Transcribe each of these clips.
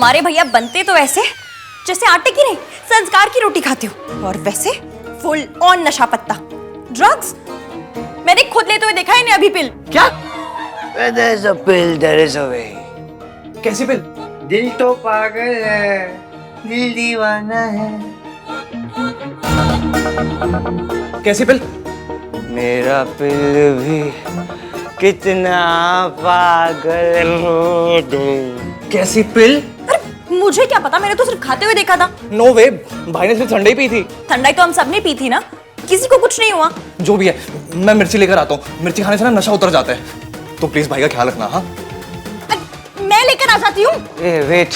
तुम्हारे भैया बनते तो ऐसे जैसे आटे की नहीं संस्कार की रोटी खाते हो, और वैसे फुल ऑन नशा पत्ता, ड्रग्स। मैंने खुद लेते हुए देखा है इन्हें अभी पिल। क्या? Where there is a pill, there is a way. कैसी पिल? दिल तो पागल है, दिल दीवाना है। कैसी पिल? मेरा पिल भी कितना पागल हो तुम। कैसी पिल? अरे मुझे क्या पता, मैंने तो सिर्फ खाते हुए देखा था। नो वे, भाई ने सिर्फ ठंडाई पी थी। ठंडाई तो हम सबने पी थी ना, किसी को कुछ नहीं हुआ। जो भी है, मैं मिर्ची लेकर आता हूँ। मिर्ची खाने से ना नशा उतर जाता है। तो प्लीज भाई का ख्याल रखना। हाँ, मैं लेकर आ जाती हूँ। वेट,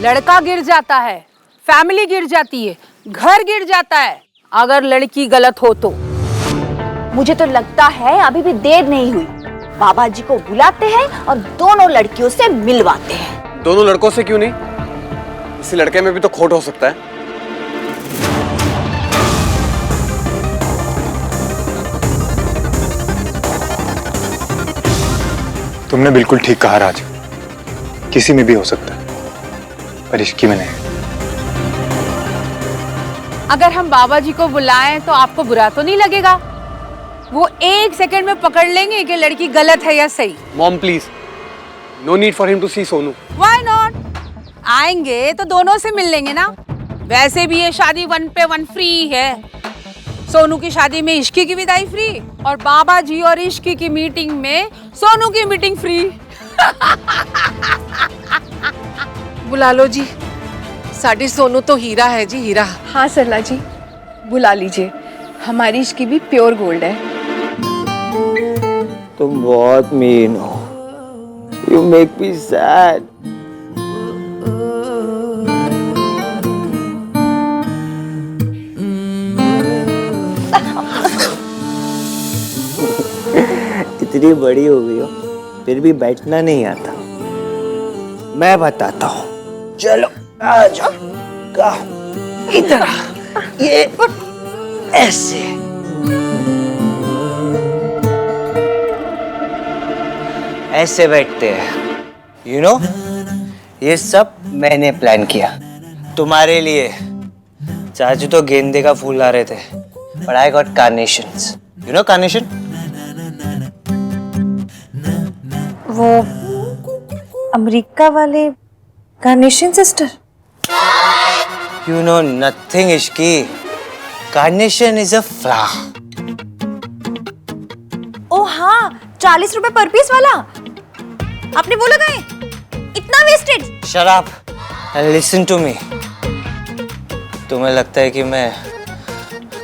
लड़का गिर जाता है, फैमिली गिर जाती है, घर गिर जाता है अगर लड़की गलत हो तो। मुझे तो लगता है अभी भी देर नहीं हुई। बाबा जी को बुलाते हैं और दोनों लड़कियों से मिलवाते हैं। दोनों लड़कों से क्यों नहीं? इसी लड़के में भी तो खोट हो सकता है। तुमने बिल्कुल ठीक कहा राज, किसी में भी हो सकता है, पर इसकी में नहीं। अगर हम बाबा जी को बुलाएं तो आपको बुरा तो नहीं लगेगा? वो 1 सेकंड में पकड़ लेंगे कि लड़की गलत है या सही। Mom please, no need for him to see Sonu. Why not? आएंगे तो दोनों से मिल लेंगे ना। वैसे भी ये शादी 1 पे 1 फ्री है। सोनू की शादी में इश्की की विदाई फ्री, और बाबा जी और इश्की की मीटिंग में सोनू की मीटिंग फ्री। बुला लो जी, साड़ी सोनू तो हीरा है जी, हीरा। हाँ सरला जी, बुला लीजिए। हमारी इश्की भी प्योर गोल्ड है। तुम बहुत मीन हो। You make me sad. इतनी बड़ी हो गई हो, फिर भी बैठना नहीं आता। मैं बताता हूँ, चलो आ जाओ। इधर ये ऐसे। ऐसे बैठते हैं। यू नो, ये सब मैंने प्लान किया तुम्हारे लिए। चाचू तो गेंदे का फूल ला रहे थे, but I got carnations. You know carnation? वो अमेरिका वाले carnation sister. You know nothing, Ishki. Carnation is a flower. ओ हाँ, 40 रुपए पर पीस वाला। आपने वो लगाए? इतना wasted. Shut up and listen to me. तुम्हें लगता है कि मैं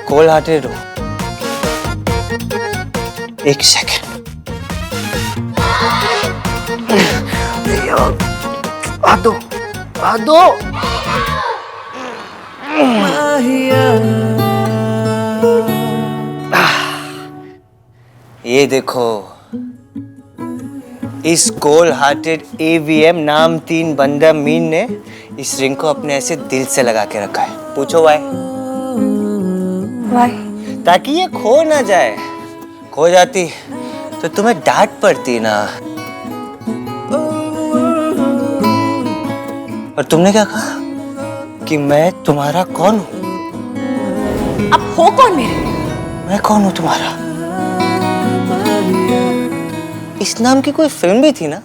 कोल्ड हार्टेड हूँ? एक सेकेंड। आ दो। ये देखो, इस कोल्ड हार्टेड AVM नाम 3 बंदा मीन ने इस रिंग को अपने ऐसे दिल से लगा के रखा है। पूछो वाई? ताकि ये खो ना जाए। खो जाती तो तुम्हें डांट पड़ती ना। और तुमने क्या कहा कि मैं तुम्हारा कौन हूँ? अब हो कौन मेरे? मैं कौन हूँ तुम्हारा? इस नाम की कोई फिल्म भी थी ना?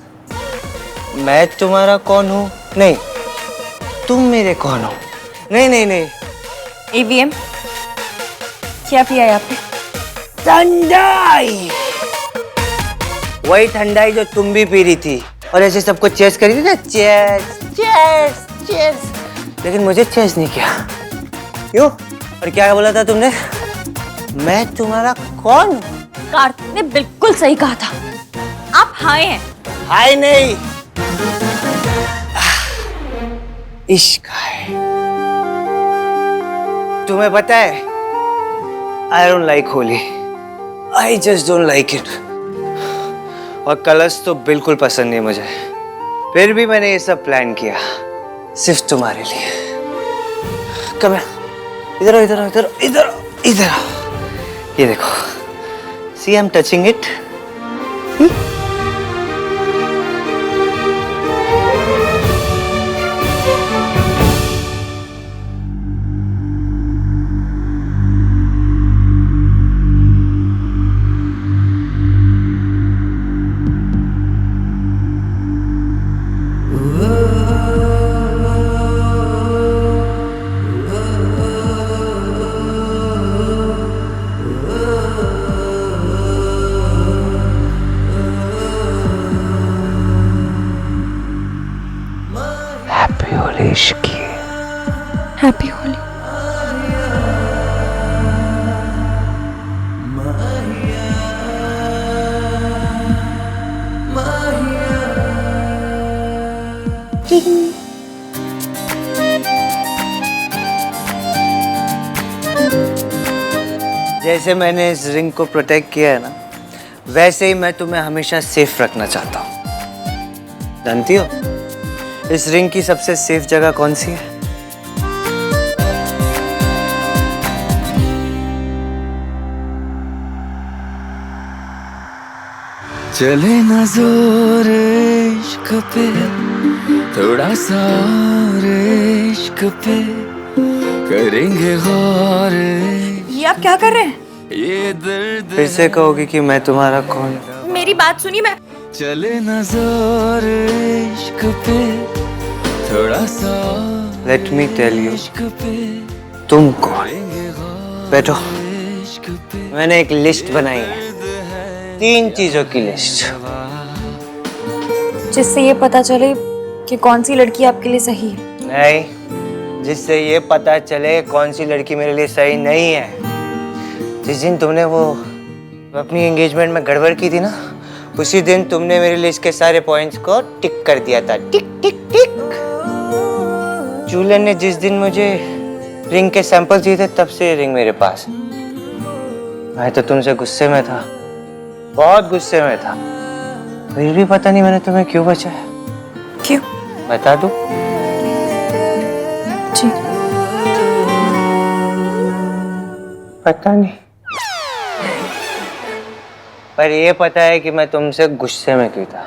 मैं तुम्हारा कौन हूँ? नहीं, तुम मेरे कौन हो? नहीं। AVM क्या पिया है आपने? ठंडाई। वही ठंडाई जो तुम भी पी रही थी और ऐसे सबको चेस करी थी ना। चेस। लेकिन मुझे चेस नहीं किया। क्यों? और क्या बोला था तुमने? मैं तुम्हारा कौन हूँ? कार्तिक ने बिल्कुल सही कहा था। आप हाय हैं। हाय नहीं, इश्क है। तुम्हें पता है, I don't like holy, I just don't like it. और कलर्स तो बिल्कुल पसंद नहीं मुझे, फिर भी मैंने ये सब प्लान किया सिर्फ तुम्हारे लिए। कम इधर आओ, इधर आओ, इधर आओ, इधर आओ, इधर आओ। ये देखो, see I am touching it. Happy Holi इश्की। हैप्पी होली। जैसे मैंने इस रिंग को प्रोटेक्ट किया है ना, वैसे ही मैं तुम्हें हमेशा सेफ रखना चाहता हूँ। जानती हो इस रिंग की सबसे सेफ जगह कौन सी है? चले न जोर इश्क पे, थोड़ा सा और इश्क पे करेंगे गौर। ये आप क्या कर रहे हैं? ये दर्द फिर से कहोगी कि मैं तुम्हारा कौन? मेरी बात सुनिए। मैं चले न जोर इश्क पे, थोड़ा सा लेट मी टेल यू, इश्क पे तुमको करेंगे गौर। बैठो, इश्क पे मैंने एक लिस्ट बनाई है, 3 चीजों की लिस्ट, जिससे ये पता चले कि कौन सी लड़की आपके लिए सही है। नहीं, जिससे ये पता चले कौन सी लड़की मेरे लिए सही नहीं है। जिस दिन तुमने वो अपनी एंगेजमेंट में गड़बड़ की थी ना, उसी दिन तुमने मेरी लिस्ट के सारे पॉइंट्स को टिक कर दिया था। टिक टिक टिक। जूलियन ने जिस दिन मुझे रिंग के सैंपल दिए थे, तब से ये रिंग मेरे पास है। मैं तो तुमसे गुस्से में था, बहुत गुस्से में था, फिर भी पता नहीं मैंने तुम्हें क्यों बचाया। क्यों? बता दूं? जी। पता नहीं, पर ये पता है कि मैं तुमसे गुस्से में क्यों था।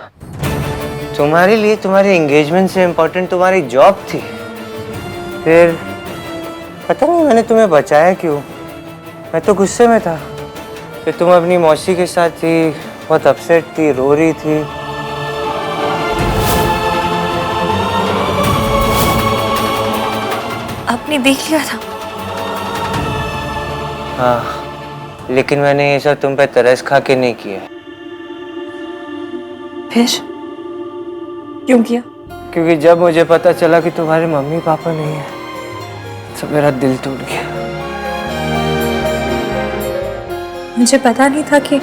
तुम्हारे लिए तुम्हारी एंगेजमेंट से इम्पोर्टेंट तुम्हारी जॉब थी। फिर पता नहीं मैंने तुम्हें बचाया क्यों। मैं तो गुस्से में था कि तुम अपनी मौसी के साथ थी, बहुत अपसेट थी, रो रही थी। आपने देख लिया था? हाँ, लेकिन मैंने ये सब तुम पे तरस खा के नहीं किया। फिर क्यों किया? क्योंकि जब मुझे पता चला कि तुम्हारे मम्मी पापा नहीं है, तो मेरा दिल टूट गया। मुझे पता नहीं था कि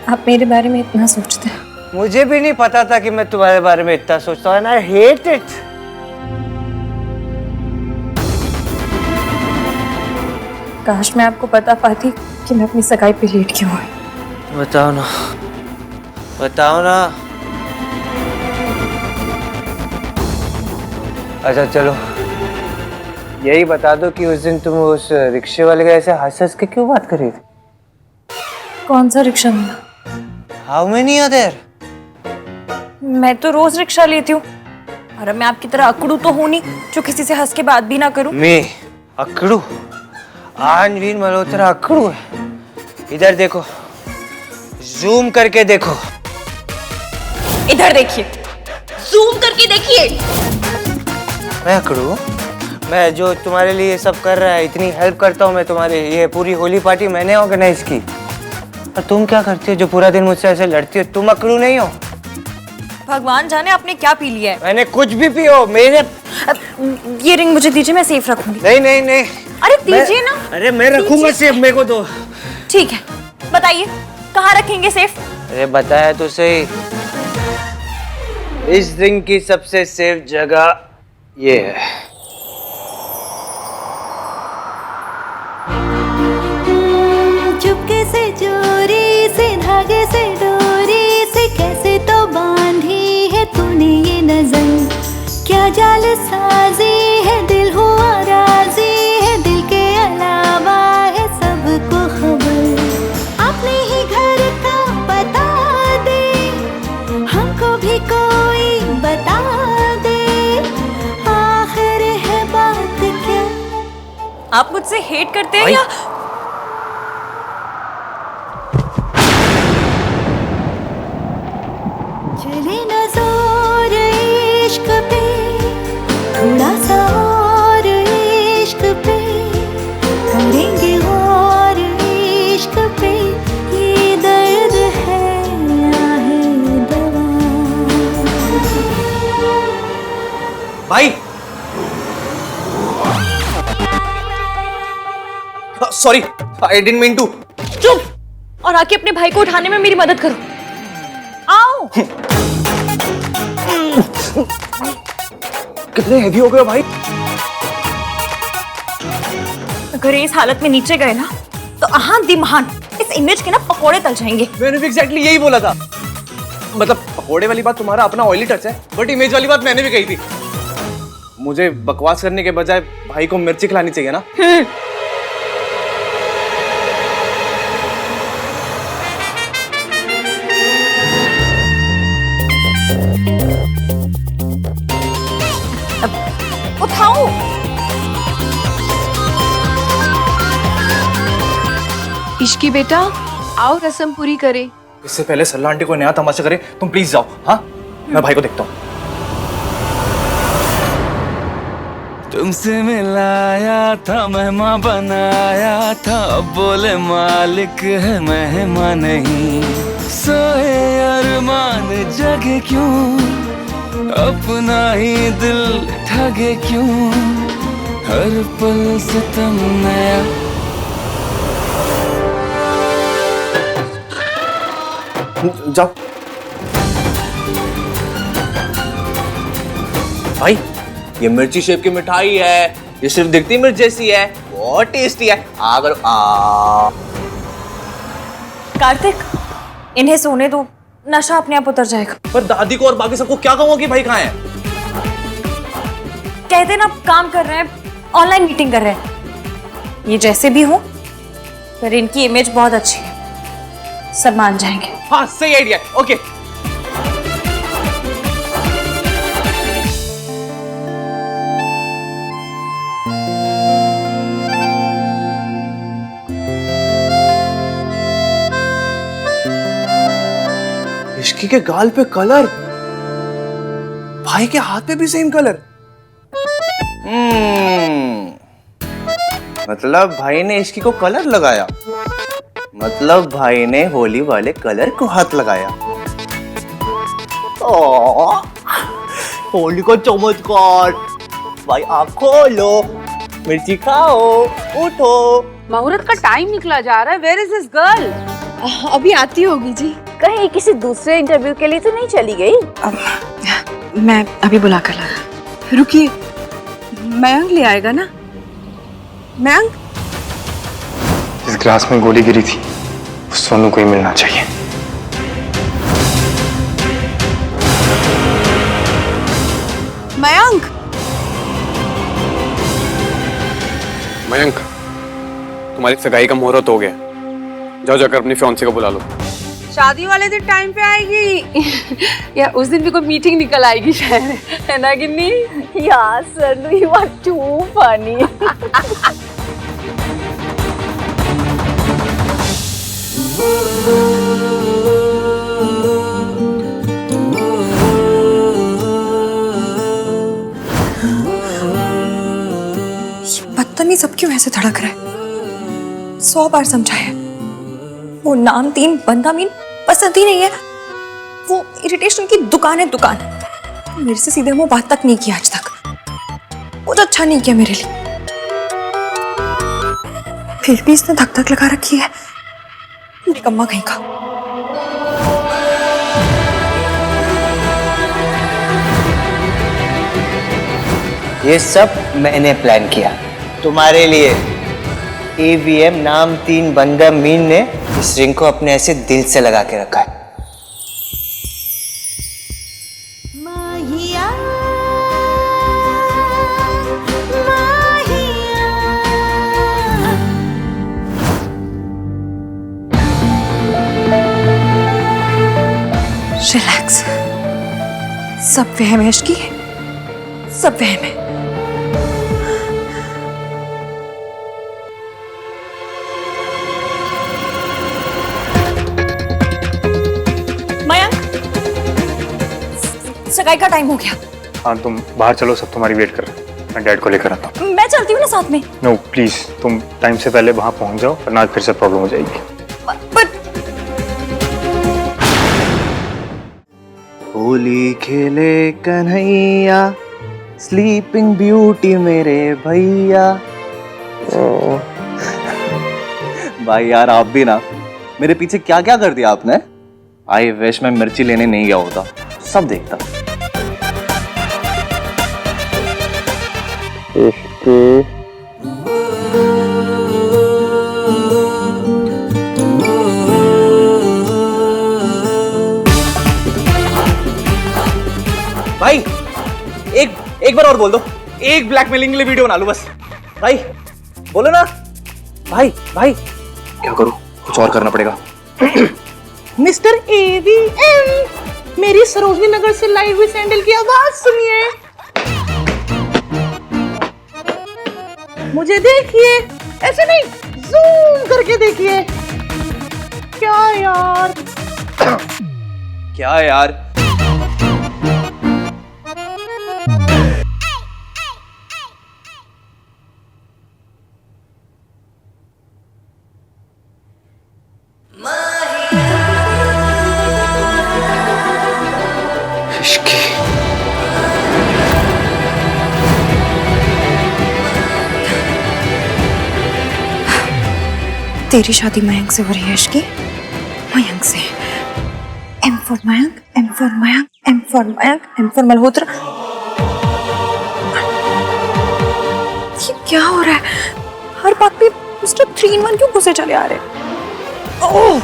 आप मेरे बारे में इतना सोचते हैं। मुझे भी नहीं पता था कि मैं तुम्हारे बारे में इतना सोचता हूँ। I hate it। काश मैं आपको बता पाती कि मैं अपनी सगाई पे लेट क्यों हुई। बताओ ना, बताओ ना। अच्छा चलो, यही बता दो कि उस दिन तुम उस रिक्शे वाले के ऐसे हंस हंस के क्यों बात कर रही थी? कौन सा रिक्शा मिला? How many are there? मैं तो रोज रिक्शा लेती हूँ, और अब मैं आपकी तरह अकड़ू तो हूँ नहीं जो किसी से हंस के बात भी ना करूँ। मैं अकड़ू? आनवीन मल्होत्रा अकड़ू है? इधर देखो, जूम करके देखो। इधर देखिए, जूम करके देखिए। मैं अकड़ू? मैं जो तुम्हारे लिए ये सब कर रहा है, इतनी हेल्प करता हूँ मैं तुम्हारे, ये पूरी होली पार्टी मैंने ऑर्गेनाइज की, और तुम क्या करती हो जो पूरा दिन मुझसे ऐसे लड़ती हो? तुम अकड़ू नहीं हो? भगवान जाने आपने क्या पी लिया है। मैंने कुछ भी पियो, मेरे ये रिंग मुझे दीजिए, मैं सेफ रखूंगी। नहीं नहीं नहीं। अरे दीजिए ना। अरे मैं रखूंगा सेफ, मेरे को दो। ठीक है, बताइए कहाँ रखेंगे सेफ? अरे बताया तो सही, इस ड्रिंक की सबसे सेफ जगह ये है। चुपके से चोरी से धागे से डोरी से कैसे तो बांधी है तूने ये नजर, क्या जाल साजी है दिल हुआ राजी है, दिल के अलावा है सबको खबर, अपने ही घर का बता दे, हमको भी कोई बता दे, आखिर है बात क्या। आप मुझसे हेट करते हैं या चले ना जोर इश्क पे, थोड़ा सा और इश्क पे, करेंगे और इश्क पे, ये दर्द है या है दवा। भाई sorry, I didn't mean to. चुप और आके अपने भाई को उठाने में मेरी मदद करो। आओ। कितने हेवी हो गए हो भाई? अगर इस हालत में नीचे गए ना तो आहान दिमहान इस इमेज के ना पकोड़े तल जाएंगे। मैंने भी एग्जैक्टली यही बोला था। मतलब पकोड़े वाली बात तुम्हारा अपना ऑयली टच है, बट इमेज वाली बात मैंने भी कही थी। मुझे बकवास करने के बजाय भाई को मिर्ची खिलानी चाहिए ना। उठाओ। इश्की बेटा आओ रस्म पूरी करे। इससे पहले सल्ला आंटी को नया तमाशा करे, तुम प्लीज जाओ। हाँ, मैं भाई को देखता हूँ। तुमसे मिलाया था, मेहमान बनाया था, अब बोले मालिक है मेहमान नहीं। सोए अरमान जगे क्यों, अपना ही दिल ठगे क्यों, हर पल सितम नया। जाओ भाई, ये मिर्ची शेप की मिठाई है, ये सिर्फ दिखती मिर्च जैसी है, बहुत टेस्टी है। अगर कार्तिक, इन्हें सोने दो, नशा अपने आप उतर जाएगा। पर दादी को और बाकी सबको क्या कहूंगा कि भाई कहाँ है? कहते ना काम कर रहे हैं, ऑनलाइन मीटिंग कर रहे हैं। ये जैसे भी हो पर इनकी इमेज बहुत अच्छी है, सब मान जाएंगे। हाँ सही आइडिया, ओके। इश्की के गाल पे कलर, भाई के हाथ पे भी सेम कलर। मतलब भाई ने इश्की को कलर लगाया, मतलब भाई ने होली वाले कलर को हाथ लगाया। होली का चमत्कार। भाई आँख खोलो, मिर्ची खाओ, उठो। मुहूर्त का टाइम निकला जा रहा है। Where is this girl? अभी आती होगी जी। कहीं किसी दूसरे इंटरव्यू के लिए तो नहीं चली गई? मैं अभी बुला कर ला। रुकिए, मयंक ले आएगा ना? मयंक, इस ग्लास में गोली गिरी थी, सोनू को ही मिलना चाहिए। मयंक, मयंक, तुम्हारी सगाई का मुहूर्त हो गया, जाओ जाकर अपनी फियांसे को बुला लो। शादी वाले दिन टाइम पे आएगी या उस दिन भी कोई मीटिंग निकल आएगी शायद, है ना गिन्नी? यार सनू, यू आर टू फनी। बदतमीज सब क्यों ऐसे धड़क रहा है? 100 बार समझाया, वो नाम तीन बंदा मीन पसंद ही नहीं है। वो इरिटेशन की दुकान है, दुकान। मेरे से सीधे मुंह बात तक नहीं किया आज तक, कुछ अच्छा नहीं किया मेरे लिए। फिर भी इसने धक धक लगा रखी है, निकम्मा कहीं का। ये सब मैंने प्लान किया तुम्हारे लिए। AVM नाम 3 बंदा मीन ने इस रिंग को अपने ऐसे दिल से लगा के रखा है। माहिया, माहिया। रिलैक्स, सब वहम है इश्की, सब वहम है। मयंक, सगाई का टाइम हो गया। हाँ तुम बाहर चलो, सब तुम्हारी वेट कर रहे हैं। मैं डैड को लेकर आता हूँ। मैं चलती हूँ ना साथ में। नो प्लीज, तुम टाइम से पहले वहां पहुंच जाओ वरना फिर से प्रॉब्लम हो जाएगी। पर होली खेले कन्हैया, स्लीपिंग ब्यूटी मेरे भैया। भाई यार आप भी ना, मेरे पीछे क्या क्या कर दिया आपने। आई विश मैं मिर्ची लेने नहीं गया होता, सब देखता। भाई एक बार और बोल दो, एक ब्लैकमेलिंग के लिए वीडियो बना लूं बस। भाई बोलो ना। भाई क्या करूँ, कुछ और करना पड़ेगा। मिस्टर AVM, मेरी सरोजनी नगर से लाइव हुई सैंडल की आवाज सुनिए। मुझे देखिए, ऐसे नहीं, जूम करके देखिए। क्या यार क्या यार, तेरी शादी मयंक से हो रही है इश्की, मयंक से। M for Mayank, M for Mayank, M for Mayank, M for Malhotra. ये क्या हो रहा है? हर बात पे मिस्टर 3 in 1 क्यों घुसे चले आ रहे? ओह!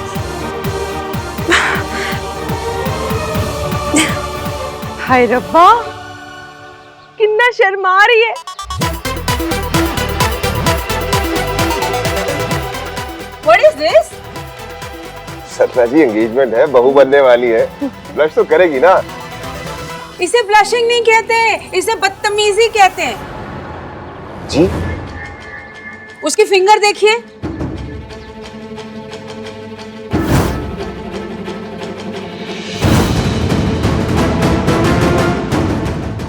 हाय रब्बा, कितना शर्मा रही है। What is this? सपना जी एंगेजमेंट है, बहू बनने वाली है, ब्लश तो करेगी ना। इसे ब्लशिंग नहीं कहते, इसे बदतमीजी कहते हैं। जी? उसकी फिंगर देखिए।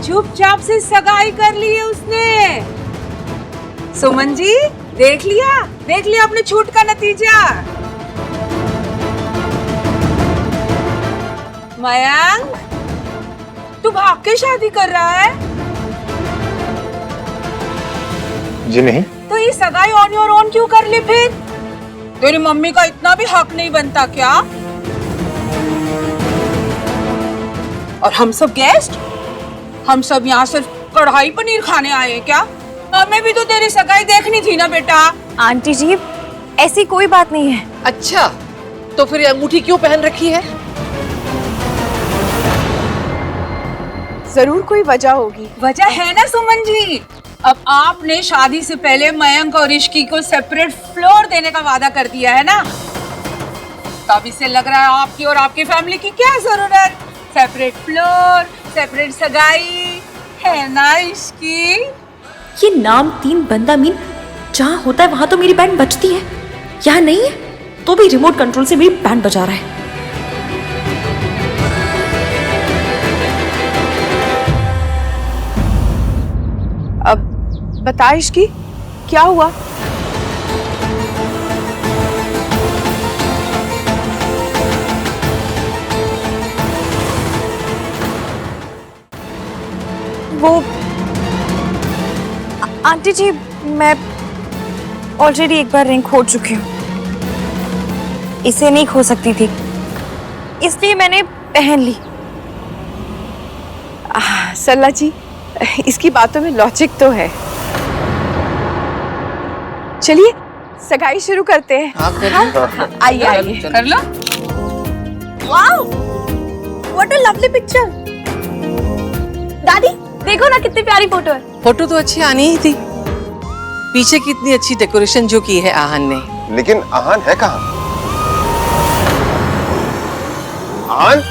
चुपचाप से सगाई कर ली है उसने। सुमन जी, देख लिया अपने छूट का नतीजा। मयंक, तू भाग के शादी कर रहा है? जी नहीं। तो ये सगाई ऑन योर ओन क्यों कर ली फिर? तेरी मम्मी का इतना भी हक नहीं बनता क्या? और हम सब गेस्ट, हम सब यहाँ सिर्फ कढ़ाई पनीर खाने आए हैं क्या? हमें भी तो तेरी सगाई देखनी थी ना बेटा। आंटी जी, ऐसी कोई बात नहीं है। अच्छा, तो फिर ये अंगूठी क्यों पहन रखी है? जरूर कोई वजह होगी। वजह है ना सुमन जी। अब आपने शादी से पहले मयंक और इश्की को सेपरेट फ्लोर देने का वादा कर दिया है ना, तब इससे लग रहा है आपकी और आपकी फैमिली की क्या जरूरत। सेपरेट फ्लोर, सेपरेट सगाई, है ना इश्की? ये नाम 3 बंदा मीन जहाँ होता है वहां तो मेरी बैंड बजती है, यहाँ नहीं है तो भी रिमोट कंट्रोल से मेरी बैंड बजा रहा है। अब बता इश्की, क्या हुआ? वो आंटी जी, मैं ऑलरेडी एक बार रिंग खो चुकी हूँ, इसे नहीं खो सकती थी, इसलिए मैंने पहन ली। सरला जी, इसकी बातों में लॉजिक तो है। चलिए सगाई शुरू करते हैं। आइए आइए कर लो। Wow, what a lovely picture. दादी देखो ना कितनी प्यारी फोटो है। फोटो तो अच्छी आनी ही थी। पीछे कितनी अच्छी डेकोरेशन जो की है आहन ने। लेकिन आहान है कहाँ? आहान?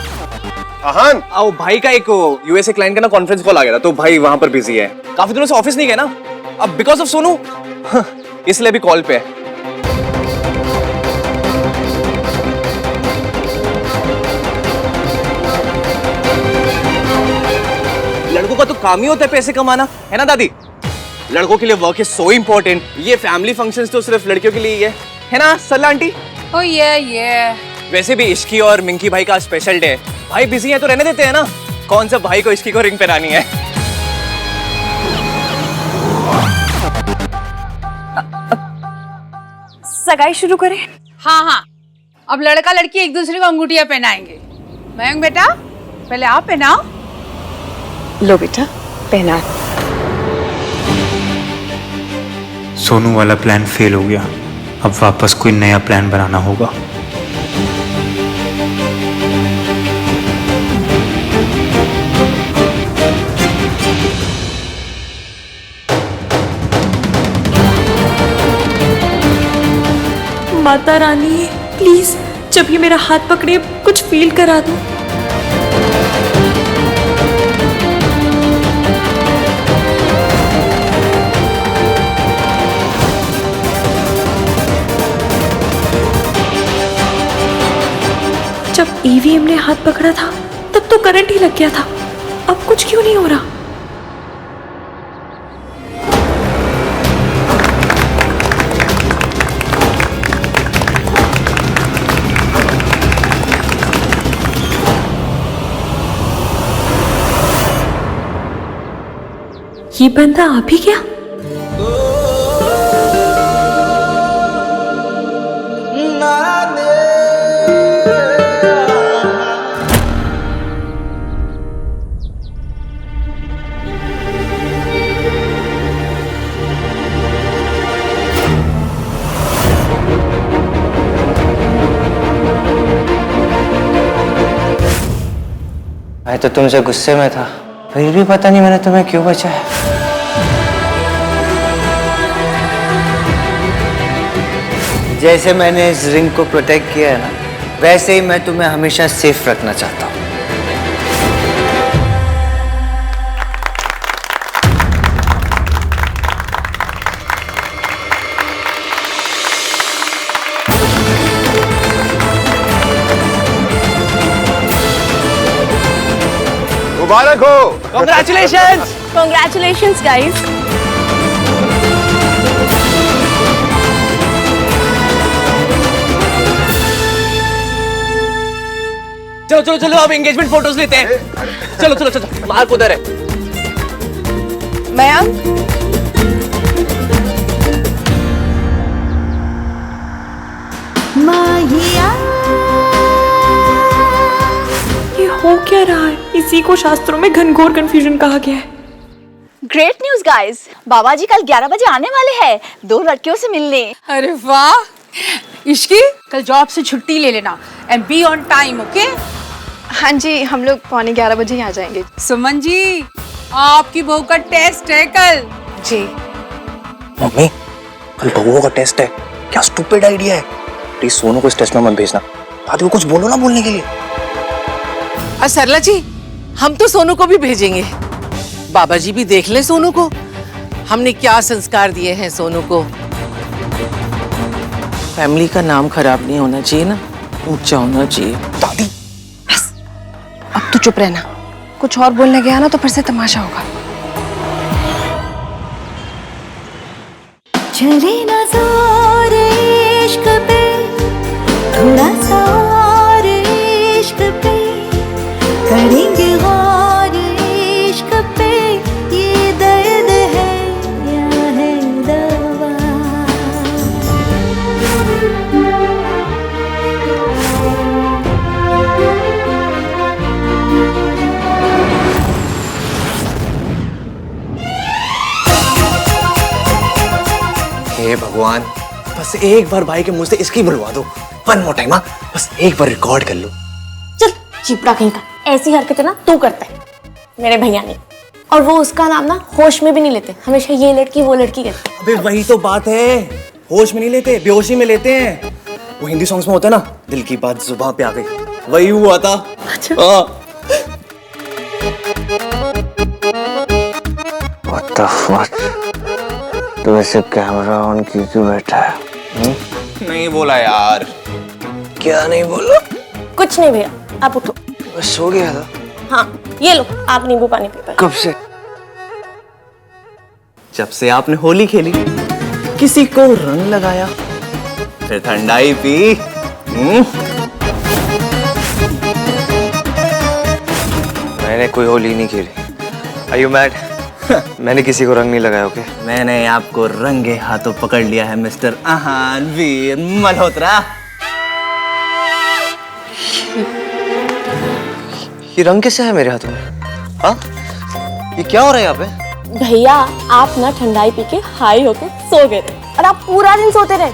आहान? आओ, भाई का एक यूएसए क्लाइंट का ना कॉन्फ्रेंस कॉल आ गया था, तो भाई वहां पर बिजी है। काफी दिनों से ऑफिस नहीं गए ना, अब बिकॉज ऑफ सोनू इसलिए भी कॉल पे है। लड़कों का तो काम ही होता है पैसे कमाना, है ना दादी? लड़कों के लिए वर्क इज सो इम्पोर्टेंट। ये फैमिली फंक्शंस तो सिर्फ लड़कियों के लिए ही है ना सरला आंटी? ओ ये वैसे भी इश्की और मिंकी भाई का स्पेशल डे है। भाई बिजी है तो रहने देते हैं ना। कौन सा भाई को इश्की को रिंग पहनानी है? सगाई शुरू करें? हाँ हाँ, अब लड़का लड़की एक दूसरे को अंगूठियां पहनाएंगे। मयंक बेटा, पहले आप पहनाओ। लो बेटा, पहना। सोनू वाला प्लान फेल हो गया, अब वापस कोई नया प्लान बनाना होगा। माता रानी, प्लीज जब ये मेरा हाथ पकड़े कुछ फील करा दो। जब ईवीएम ने हाथ पकड़ा था तब तो करंट ही लग गया था, अब कुछ क्यों नहीं हो रहा? ये बंदा आ भी गया? मैं तो तुमसे गुस्से में था, फिर भी पता नहीं मैंने तुम्हें क्यों बचाया। जैसे मैंने इस रिंग को प्रोटेक्ट किया है ना, वैसे ही मैं तुम्हें हमेशा सेफ रखना चाहता हूँ। मुबारक हो। Congratulations! Congratulations guys। चलो चलो चलो, अब एंगेजमेंट फोटोज लेते हैं। चलो चलो चलो, मार्क उधर है। मयंक, ये हो क्या रहा है? इसी को शास्त्रों में घनघोर कंफ्यूजन कहा गया है। ग्रेट न्यूज गाइस, बाबा जी कल 11 बजे आने वाले हैं 2 लड़कियों से मिलने। अरे वाह! इश्की, कल जॉब से छुट्टी ले लेना and be on time, okay? हाँ जी, हम लोग 11:15 बजे ही आ जाएंगे। सुमन जी, आपकी बहू का टेस्ट है कल। जी। मम्मी, कल बहू का टेस्ट है। क्या स्टूपिड आइडिया है। प्लीज सोनू को इस टेस्ट में मत भेजना। दादी को कुछ बोलो ना बोलने के लिए। सरला जी, हम तो सोनू को भी भेजेंगे। बाबा जी भी देख ले सोनू को, हमने क्या संस्कार दिए हैं सोनू को। फैमिली का नाम खराब नहीं होना चाहिए ना, ऊंचा होना चाहिए। दादी बस, अब तू चुप रहना। कुछ और बोलने गया ना तो फिर से तमाशा होगा। चले ना जोर इश्क पे, थोड़ा सा और इश्क पे, करेंगे गौर इश्क पे, ये दर्द है या है दवा। भगवान, बस एक बार भाई के मुंह से इसकी बुलवा दो। वन मोर टाइम, बस एक बार रिकॉर्ड कर लो। चल चिपड़ा कहीं का, ऐसी हरकतें ना तू करता है, मेरे भैया ने। और वो उसका नाम ना होश में भी नहीं लेते, हमेशा ये लड़की वो लड़की कहते। अबे वही तो बात है, होश में नहीं लेते, बेहोशी में लेते हैं। वो हिंदी सॉन्ग्स में होता है ना, दिल की बात जुबान पे आ गई, वही हुआ था। हाँ। What the fuck? तू ऐसे कैमरा ऑन की क्यों बैठा है? नहीं बोला यार। क्या नहीं बोला? कुछ नहीं भैया, आप उठो। बस सो गया था। हाँ ये लो, आप नींबू पानी पी पाए। कब से? जब से आपने होली खेली, किसी को रंग लगाया, फिर ठंडाई पी। मैंने कोई होली नहीं खेली। Are you mad? मैंने किसी को रंग नहीं लगाया, ओके? मैंने आपको रंगे हाथों पकड़ लिया है मिस्टर आहान वीर मल्होत्रा। ये रंग कैसे है मेरे हाथों में? हाँ? ये क्या हो रहा है यहाँ पे? भैया आप ना ठंडाई पी के हाई होके सो गए थे और आप पूरा दिन सोते रहे।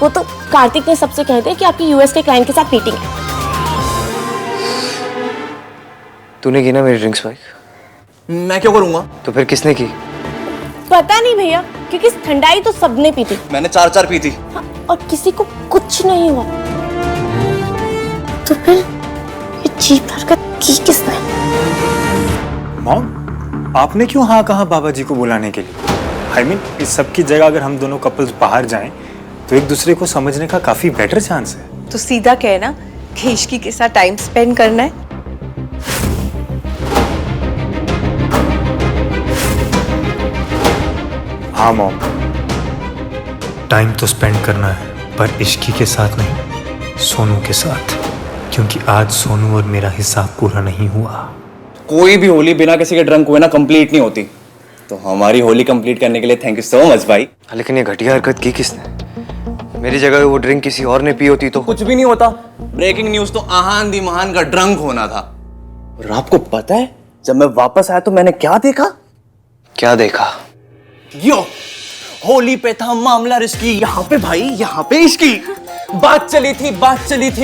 वो तो कार्तिक ने सबसे कहे थे कि आपकी यूएस के क्लाइंट के साथ मीटिंग है। तूने की ना मेरी ड्रिंक्स बाइक? मैं क्यों करूंगा? तो फिर किसने की? पता नहीं भैया, क्योंकि ठंडाई तो सबने पी थी। मैंने 4 पी थी। हाँ, और किसी को कुछ नहीं हुआ। तो फिर ये चीप हरकत की किसने? मॉम, आपने क्यों हाँ कहा बाबा जी को बुलाने के लिए? I mean, इस सब की जगह अगर हम दोनों कपल्स बाहर जाएं तो एक दूसरे को समझने का काफी बेटर चांस है। तो सीधा कहना कि इश्की के साथ टाइम स्पेंड करना है। हाँ मॉम, टाइम तो स्पेंड करना है, पर इश्की के साथ नहीं, सोनू के साथ, क्योंकि आज सोनू और मेरा हिसाब पूरा नहीं हुआ। कोई भी होली बिना किसी के ड्रंक हुए ना कंप्लीट नहीं होती। तो हमारी होली कंप्लीट करने के लिए थैंक यू सो मच भाई। लेकिन ये घटिया हरकत की किसने? मेरी जगह वो ड्रिंक किसी और ने पी होती तो कुछ भी नहीं होता। ब्रेकिंग न्यूज तो आहान दी महान का ड्रंक होना था। और आपको पता है जब मैं वापस आया तो मैंने क्या देखा? क्या देखा? यो होली पे था मामला रिस्की, यहाँ पे भाई, यहाँ पे इसकी बात चली थी,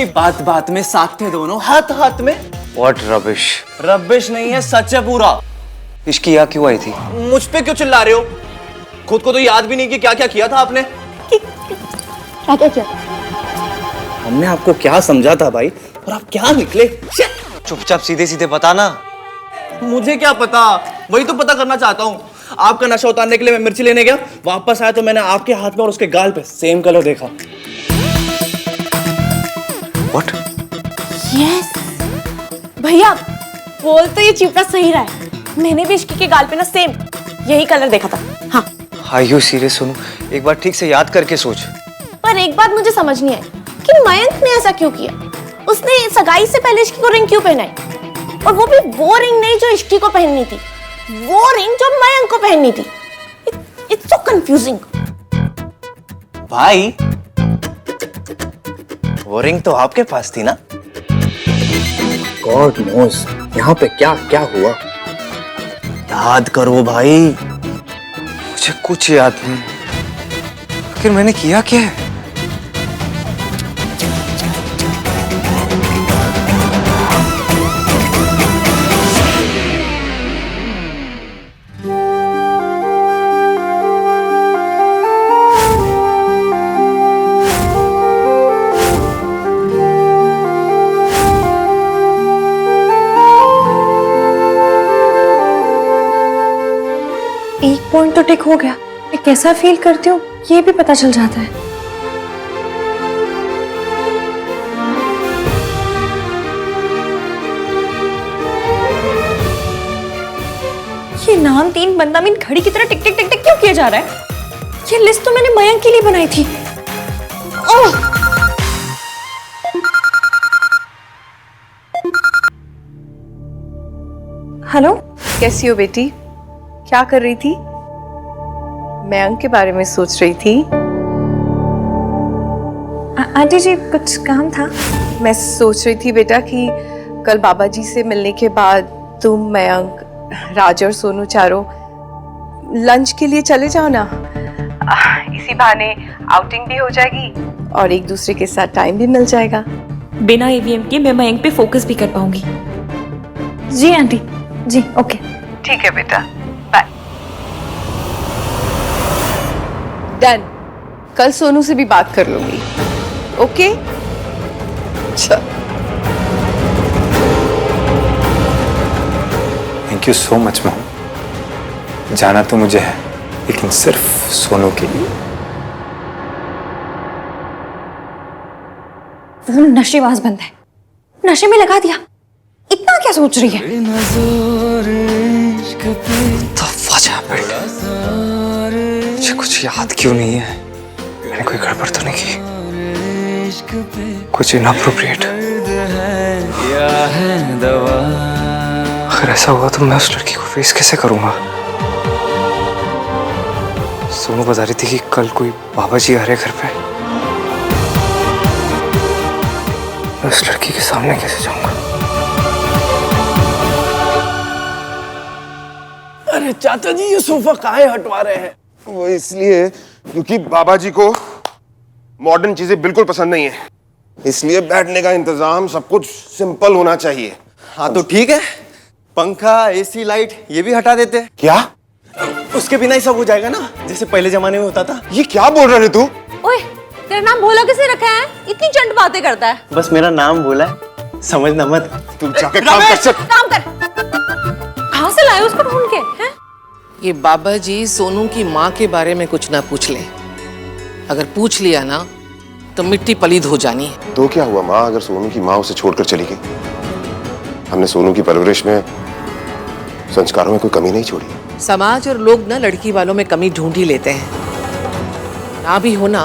बात बात में साथ थे दोनों, हाथ हाथ में। What rubbish? रबिश नहीं है, सच है पूरा। इसकी यहाँ क्यों आई थी? मुझ पे क्यों चिल्ला रहे हो? खुद को तो याद भी नहीं कि क्या क्या किया था आपने। क्या क्या किया? हमने आपको क्या समझा था भाई, और आप क्या निकले। चुपचाप सीधे सीधे बता ना। मुझे क्या पता, वही तो पता करना चाहता हूँ। आपका नशा उतारने के लिए मैं मिर्ची लेने गया, वापस आया तो मैंने आपके हाथ में और उसके गाल पे सेम कलर देखा। What? यस भैया, बोल तो ये चिपड़ा सही रहा है। मैंने भी इश्की के गाल पे ना सेम यही कलर देखा था। हाँ। Are you serious Sonu? एक बार ठीक से याद करके सोच। पर एक बात मुझे समझ नहीं आई कि मयंक ने ऐसा क्यों किया। उसने सगाई से पहले इश्की को रिंग क्यों पहनाई, और वो भी वो रिंग नहीं जो इश्की को पहननी थी, वो रिंग जो मयंक को पहननी थी। It's so confusing. भाई वो रिंग तो आपके पास थी ना? गॉड नोस यहाँ पे क्या क्या हुआ। याद करो भाई। मुझे कुछ याद नहीं, आखिर मैंने किया क्या है? एक पॉइंट तो टिक हो गया, मैं कैसा फील करती हूँ ये भी पता चल जाता है। ये नाम 3 बंदा मीन घड़ी की तरह टिक टिक टिक टिक क्यों किया जा रहा है? ये लिस्ट तो मैंने मयंक के लिए बनाई थी। ओह! हेलो, कैसी हो बेटी? क्या कर रही थी? मयंक के बारे में सोच रही थी। आंटी जी कुछ काम था? मैं सोच रही थी बेटा कि कल बाबा जी से मिलने के बाद तुम, मयंक, राज और सोनू चारों लंच के लिए चले जाओ ना। इसी बहाने आउटिंग भी हो जाएगी और एक दूसरे के साथ टाइम भी मिल जाएगा। बिना ईवीएम के मैं मयंक पे फोकस भी कर पाऊंगी। जी आंटी, जी ओके। ठीक है बेटा, बाय। डन। कल सोनू से भी बात कर लूंगी। ओके? चल। Thank you so much mom. जाना तो मुझे है, लेकिन सिर्फ सोनू के लिए। वो नशेबाज बंदा है, नशे में लगा दिया। इतना क्या सोच रही है? मुझे कुछ याद क्यों नहीं है? मैंने कोई गड़बड़ तो नहीं की? कुछ इनअप्रोप्रिएट? अगर ऐसा हुआ तो मैं उस लड़की को फेस कैसे करूंगा? सोनू बता रही थी कि कल कोई बाबा जी आ रहे घर पे। मैं उस लड़की के सामने कैसे जाऊंगा? अरे चाचा जी, ये सोफा काहे हटवा रहे हैं? वो इसलिए क्योंकि बाबा जी को मॉडर्न चीजें बिल्कुल पसंद नहीं है, इसलिए बैठने का इंतजाम सब कुछ सिंपल होना चाहिए। हाँ तो ठीक है, पंखा, एसी, लाइट ये भी हटा देते हैं। क्या? उसके बिना ही सब हो जाएगा ना, जैसे पहले जमाने में होता था। ये क्या बोल रहे तू? ओए, तेरा नाम भोला किसे रखा है? इतनी चंट बातें करता है। बस मेरा नाम बोला है, समझना मत। तुम जाके काम कर सक। काम कर। कहाँ से लाए उसको ढूंढ के? हैं? ये बाबा जी सोनू की माँ के बारे में कुछ ना पूछ ले। अगर पूछ लिया ना तो मिट्टी पलीद हो जानी है। तो क्या हुआ माँ, अगर सोनू की माँ उसे छोड़कर चली गई? हमने सोनू की परवरिश में, संस्कारों में कोई कमी नहीं छोड़ी। समाज और लोग ना लड़की वालों में कमी ढूंढ ही लेते हैं, ना भी होना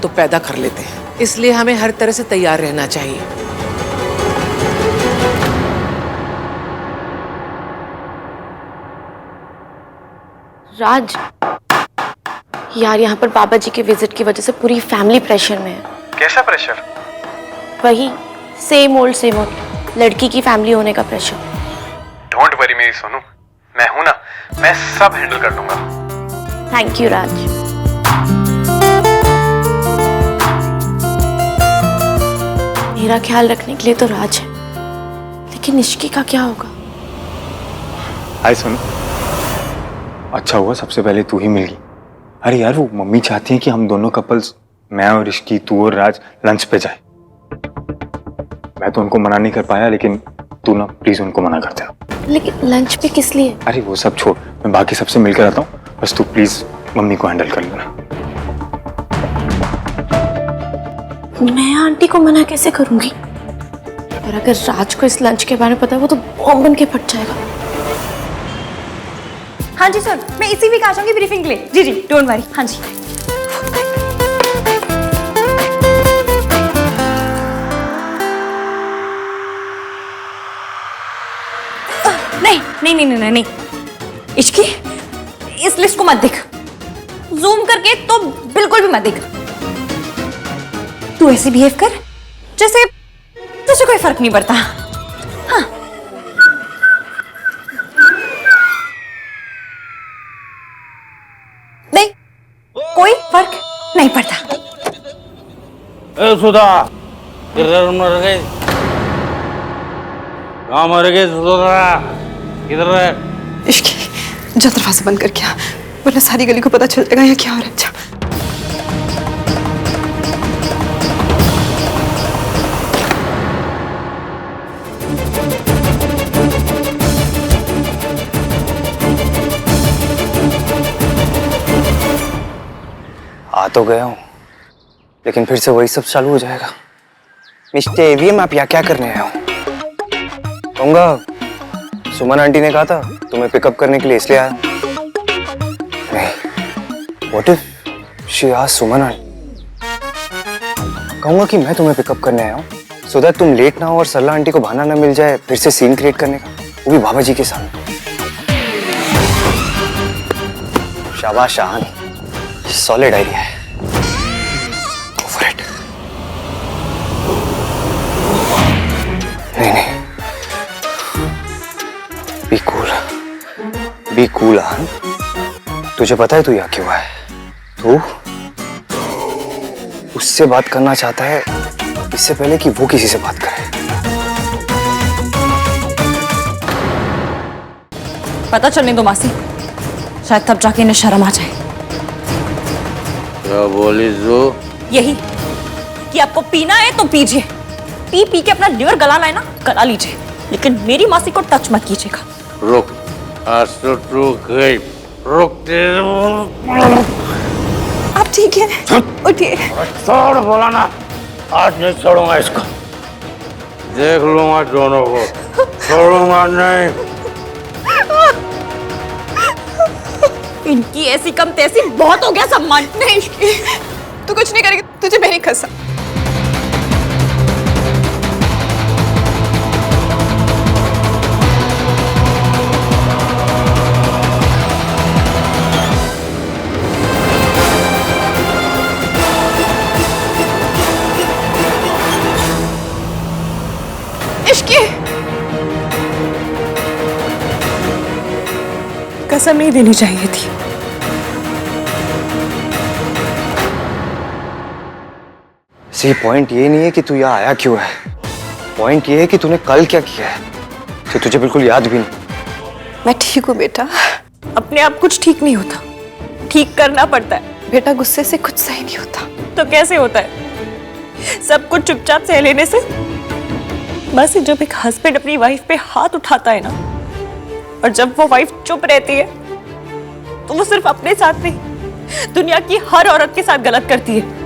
तो पैदा कर लेते हैं। इसलिए हमें हर तरह से तैयार रहना चाहिए। राज, यार यहाँ पर बाबा जी के विजिट की वजह से पूरी फैमिली प्रेशर में है। कैसा प्रेशर? वही सेम ओल्ड लड़की की फैमिली होने का प्रेशर। डोंट वरी मेरी सोनू, मैं हूं ना, मैं सब हैंडल कर दूंगा। थैंक यू राज। मेरा ख्याल रखने के लिए तो राज है, लेकिन निष्की का क्या होगा? हाय सोनू, अच्छा हुआ सबसे पहले तू ही मिल गई। अरे यार, वो मम्मी चाहती है कि हम दोनों कपल्स, मैं और ऋषि, तू और राज लंच पे जाए। मैं तो उनको मना नहीं कर पाया, लेकिन तू ना प्लीज उनको मना कर देना। लेकिन लंच पे किस लिए? अरे वो सब छोड़, मैं बाकी सबसे मिलकर आता हूँ, बस तू प्लीज मम्मी को हैंडल कर लेना। मैं आंटी को मना कैसे करूंगी? और अगर राज को इस लंच के बारे में पता है, वो तो बॉम्ब बन के फट जाएगा। हाँ जी सर, मैं इसी वीक आ जाऊंगी ब्रीफिंग के लिए। जी जी, डोंट वरी। हाँ जी। नहीं नहीं नहीं नहीं नहीं, इश्की, इस लिस्ट को मत देख। जूम करके तो बिल्कुल भी मत देख। तू ऐसे बिहेव कर जैसे तुझे कोई फर्क नहीं पड़ता। हाँ, नहीं, कोई फर्क नहीं पड़ता। ए सुधा, किधर मर गए? कहाँ मर गए सुधा? किधर है? इश्की, जा दरवाजा बंद करके आ, वरना सारी गली को पता चल जाएगा यहाँ क्या हो रहा है। जा। आ तो गया हूँ, लेकिन फिर से वही सब चालू हो जाएगा। मिस्टर एवीएम, आप यहाँ क्या करने आए हो? कहूँगा सुमन आंटी ने कहा था तुम्हें पिकअप करने के लिए, इसलिए आया। नहीं, what if she asked Suman aunty? कहूँगा कि मैं तुम्हें पिकअप करने आया हूँ, सो दैट तुम लेट ना हो और सरला आंटी को बहाना ना मिल जाए फिर से सीन क्रिएट करने का, वो भी बाबा जी के सामने। शाबाश शाहान, सॉलिड आइडिया है। Go for it. नहीं नहीं, बी कूल, बी कूल। तुझे पता है तू यहाँ क्यों है? तू उससे बात करना चाहता है इससे पहले कि वो किसी से बात करे। पता चलने दो मासी, शायद तब जाके इन्हें शर्म आ जाए। क्या बोली तू? यही कि आपको पीना है तो पीजिए, पी पी के अपना लिवर गलाना है ना गला लीजिए, लेकिन मेरी मासी को टच मत कीजिएगा। रुक, आज तो तू गई, रुक आप ठीक है? उठिए। छोड़ बोला ना, आज नहीं छोड़ूंगा इसको, देख लूंगा दोनों को, छोड़ूंगा नहीं। इनकी ऐसी कम तैसी बहुत हो गया सम्मान। नहीं तू कुछ नहीं करेगी, तुझे मैं नहीं खसा। इश्की कसम नहीं देनी चाहिए थी। सी पॉइंट ये नहीं है कि तू यहाँ आया क्यों है, पॉइंट ये है कि तूने कल क्या किया है जो तुझे बिल्कुल याद भी नहीं। मैं ठीक हूँ बेटा, अपने आप कुछ ठीक नहीं होता, ठीक करना पड़ता है। बेटा गुस्से से कुछ सही नहीं होता। तो कैसे होता है? सब कुछ चुपचाप सह लेने से। बस जब एक हस्बैंड अपनी वाइफ पे हाथ उठाता है ना, और जब वो वाइफ चुप रहती है तो वो सिर्फ अपने साथ नहीं दुनिया की हर औरत के साथ गलत करती है।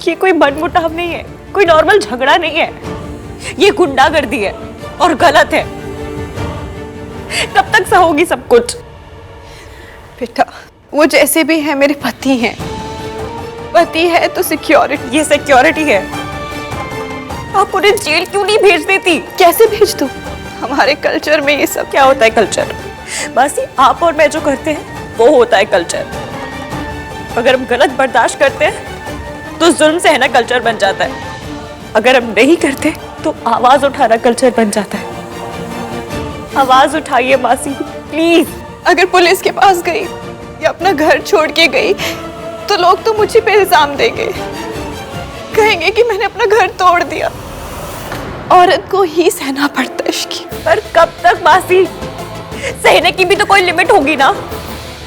ये कोई मनमुटाव नहीं है, कोई नॉर्मल झगड़ा नहीं है, ये गुंडागर्दी है और गलत है। कब तक सहोगी सब कुछ? बेटा वो जैसे भी है मेरे पति हैं, पति है तो सिक्योरिटी। ये सिक्योरिटी है। आप उन्हें जेल क्यों नहीं भेज देती? कैसे भेज दूं? हमारे कल्चर में ये सब क्या होता है कल्चर? बस आप और मैं जो करते हैं वो होता है कल्चर। अगर हम गलत बर्दाश्त करते हैं तो जुल्म सहना कल्चर बन जाता है, अगर हम नहीं करते तो आवाज उठाना कल्चर बन जाता है। आवाज उठाइए मासी प्लीज। अगर पुलिस के पास गई या अपना घर छोड़ के गई तो लोग तो मुझे पे इल्जाम देंगे, कहेंगे कि मैंने अपना घर तोड़ दिया। औरत को ही सहना पड़ता है इश्की। पर कब तक मासी? सहने की भी तो कोई लिमिट होगी ना।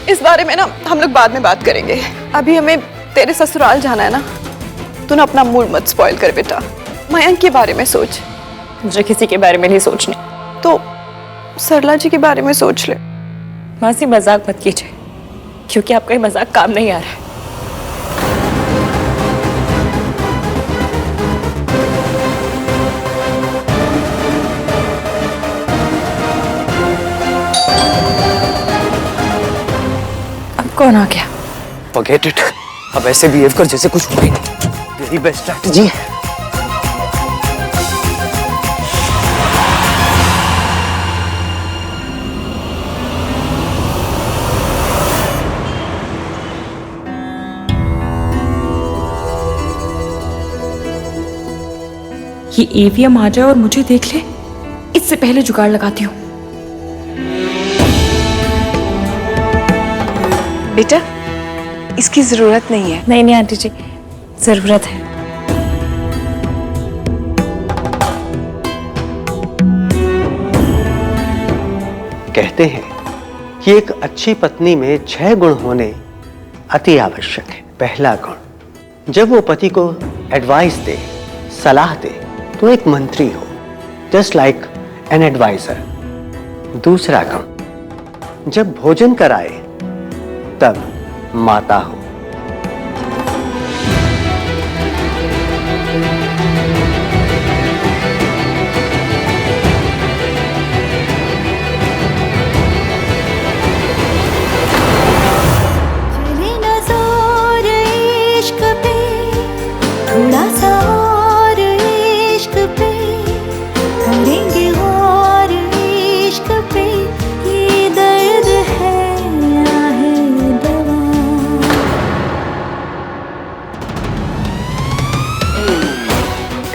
इस बारे में ना हम लोग बाद में बात करेंगे, अभी हमें तेरे ससुराल जाना है ना। तू ना अपना मूड मत स्पॉइल कर बेटा, मयंक के बारे में सोच। मुझे किसी के बारे में नहीं सोचनी। तो सरला जी के बारे में सोच ले। मासी मजाक मत कीजिए, क्योंकि आपका ये मजाक काम नहीं आ रहा है। अब कौन आ गया? Forget it. अब ऐसे बिहेव कर जैसे कुछ हुआ ही नहीं। यही बेस्ट स्ट्रैटेजी है। ये एवीएम आ जाए और मुझे देख ले, इससे पहले जुगाड़ लगाती हूँ। बेटा इसकी जरूरत नहीं है। नहीं आंटी जी, जरूरत है। कहते हैं कि एक अच्छी पत्नी में 6 गुण होने अति आवश्यक है। पहला गुण, जब वो पति को एडवाइस दे, सलाह दे तो एक मंत्री हो, जस्ट लाइक एन एडवाइजर। दूसरा गुण, जब भोजन कराए तब माता हो। चले ना जोर इश्क पे, थोड़ा सा और इश्क पे, करेंगे और इश्क पे, ये दर्द है या है दवा।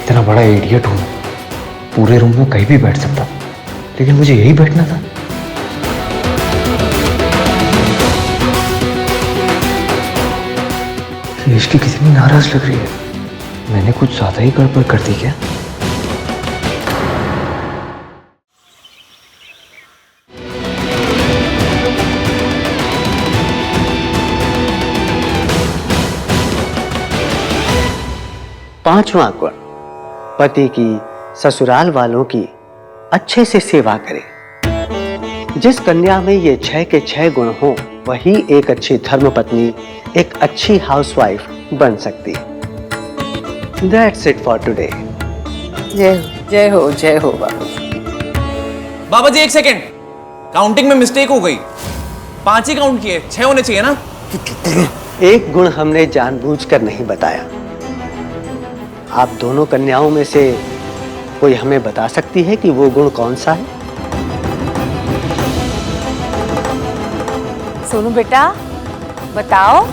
इतना बड़ा इडियट हूं, पूरे रूम में कहीं भी बैठ सकता, लेकिन मुझे यही बैठना था। रिश्की कितनी नाराज लग रही है। मैंने कुछ ज्यादा ही गड़बड़ कर दी क्या? पांचवा गुण, पति की ससुराल वालों की अच्छे से सेवा करें। जिस कन्या में ये 6 के 6 गुण हो, वही एक अच्छी धर्मपत्नी, एक अच्छी हाउसवाइफ बन सकती है। That's it for today. जय हो बाबा जी एक सेकेंड, काउंटिंग में मिस्टेक हो गई। 5 ही काउंट किए, 6 होने चाहिए ना। एक गुण हमने जानबूझकर नहीं बताया। आप दोनों कन्याओं में से कोई हमें बता सकती है कि वो गुण कौन सा है? सोनू बेटा बताओ।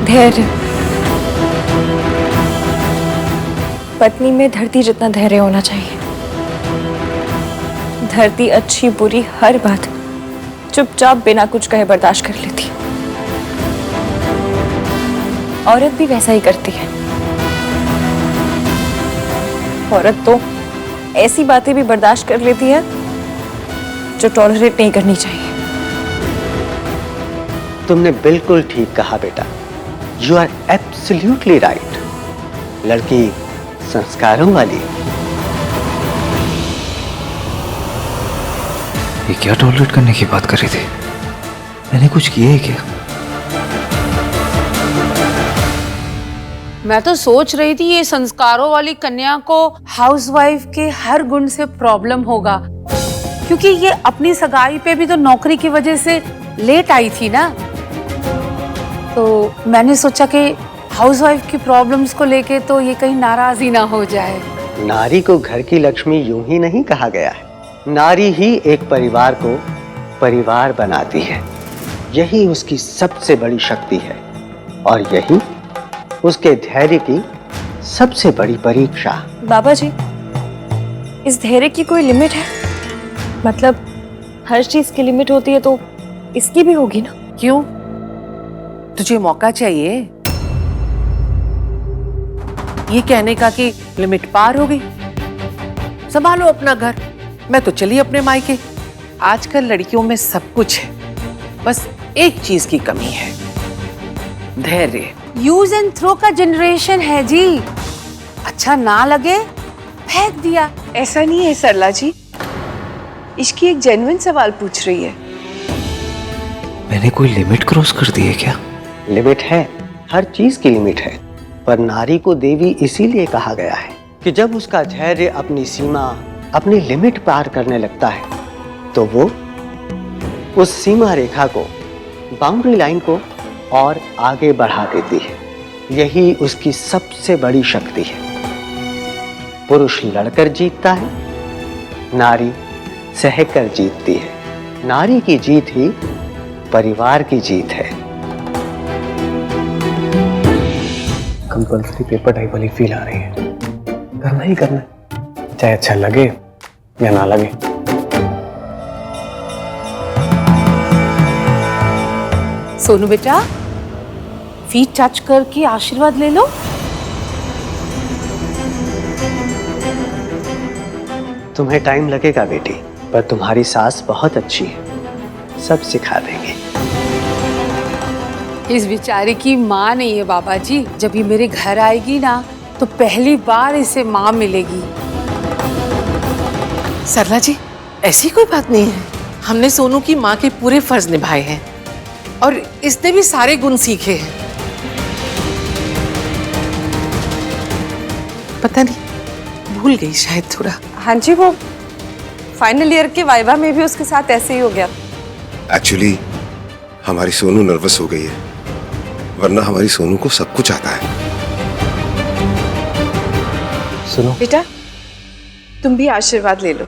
धैर्य। पत्नी में धरती जितना धैर्य होना चाहिए। धरती अच्छी बुरी हर बात चुपचाप बिना कुछ कहे बर्दाश्त कर लेती। औरत भी वैसा ही करती है। औरत तो ऐसी बातें भी बर्दाश्त कर लेती है जो टॉलरेट नहीं करनी चाहिए। तुमने बिल्कुल ठीक कहा बेटा। You are absolutely right. लड़की संस्कारों वाली। ये क्या टॉलरेट करने की बात कर रही थी? मैंने कुछ किया है क्या? मैं तो सोच रही थी ये संस्कारों वाली कन्या को हाउसवाइफ के हर गुण से प्रॉब्लम होगा, क्योंकि ये अपनी सगाई पे भी तो नौकरी की वजह से लेट आई थी ना। तो मैंने सोचा कि हाउसवाइफ की प्रॉब्लम्स को लेके तो ये कहीं नाराज ही ना हो जाए। नारी को घर की लक्ष्मी यूं ही नहीं कहा गया है। नारी ही एक परिवार को परिवार बनाती है। यही उसकी सबसे बड़ी शक्ति है और यही उसके धैर्य की सबसे बड़ी परीक्षा। बाबा जी, इस धैर्य की कोई लिमिट है? मतलब हर चीज की लिमिट होती है तो इसकी भी होगी ना? क्यों? तुझे मौका चाहिए ये कहने का कि लिमिट पार हो गई? संभालो अपना घर, मैं तो चली अपने मायके। आजकल लड़कियों में सब कुछ है, बस एक चीज की कमी है, धैर्य। यूज एंड थ्रो का जनरेशन है जी। अच्छा ना लगे फेंक दिया। ऐसा नहीं है सरला जी, इश्की एक जेन्युइन सवाल पूछ रही है। मैंने कोई लिमिट क्रॉस कर दी है क्या? लिमिट है, हर चीज की लिमिट है। पर नारी को देवी इसीलिए कहा गया है कि जब उसका धैर्य अपनी सीमा, अपनी लिमिट पार करने लगता है तो वो उस सीमा रेखा को, बाउंड्री लाइन को और आगे बढ़ा देती है। यही उसकी सबसे बड़ी शक्ति है। पुरुष लड़कर जीतता है, नारी सहकर जीतती है। नारी की जीत ही परिवार की जीत है। कंपल्सरी पेपर टाइप वाली फील आ रही है। करना ही करना है, चाहे अच्छा लगे या ना लगे। सोनू बेटा, फीट टच करके आशीर्वाद ले लो। तुम्हें टाइम लगेगा बेटी, पर तुम्हारी सास बहुत अच्छी है, सब सिखा देंगे। इस बेचारे की माँ नहीं है बाबा जी। जब ये मेरे घर आएगी ना तो पहली बार इसे माँ मिलेगी। सरला जी, ऐसी कोई बात नहीं है। हमने सोनू की माँ के पूरे फर्ज निभाए हैं और इसने भी सारे गुण सीखे हैं। पता नहीं, भूल गई शायद थोड़ा। हाँ जी, वो फाइनल ईयर के वाइवा में भी उसके साथ ऐसे ही हो गया। एक्चुअली हमारी सोनू नर्वस हो गई है, वरना हमारी सोनू को सब कुछ आता है। सुनो बेटा, तुम भी आशीर्वाद ले लो।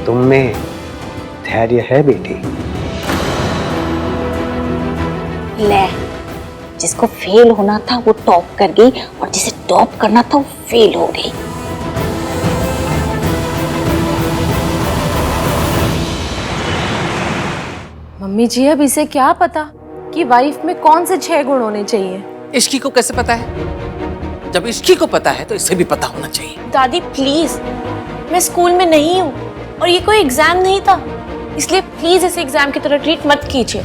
तुम में धैर्य है बेटी। ले, जिसको फेल होना था वो टॉप कर गई और जिसे टॉप करना था वो फेल हो गई। मम्मी जी अब इसे क्या पता कि वाइफ में कौन से 6 गुण होने चाहिए? इश्की को कैसे पता है? जब इश्की को पता है तो इसे भी पता होना चाहिए। दादी प्लीज, मैं स्कूल में नहीं हूँ और ये कोई एग्जाम नहीं था, इसलिए प्लीज इसे एग्जाम की तरह ट्रीट मत कीजिए।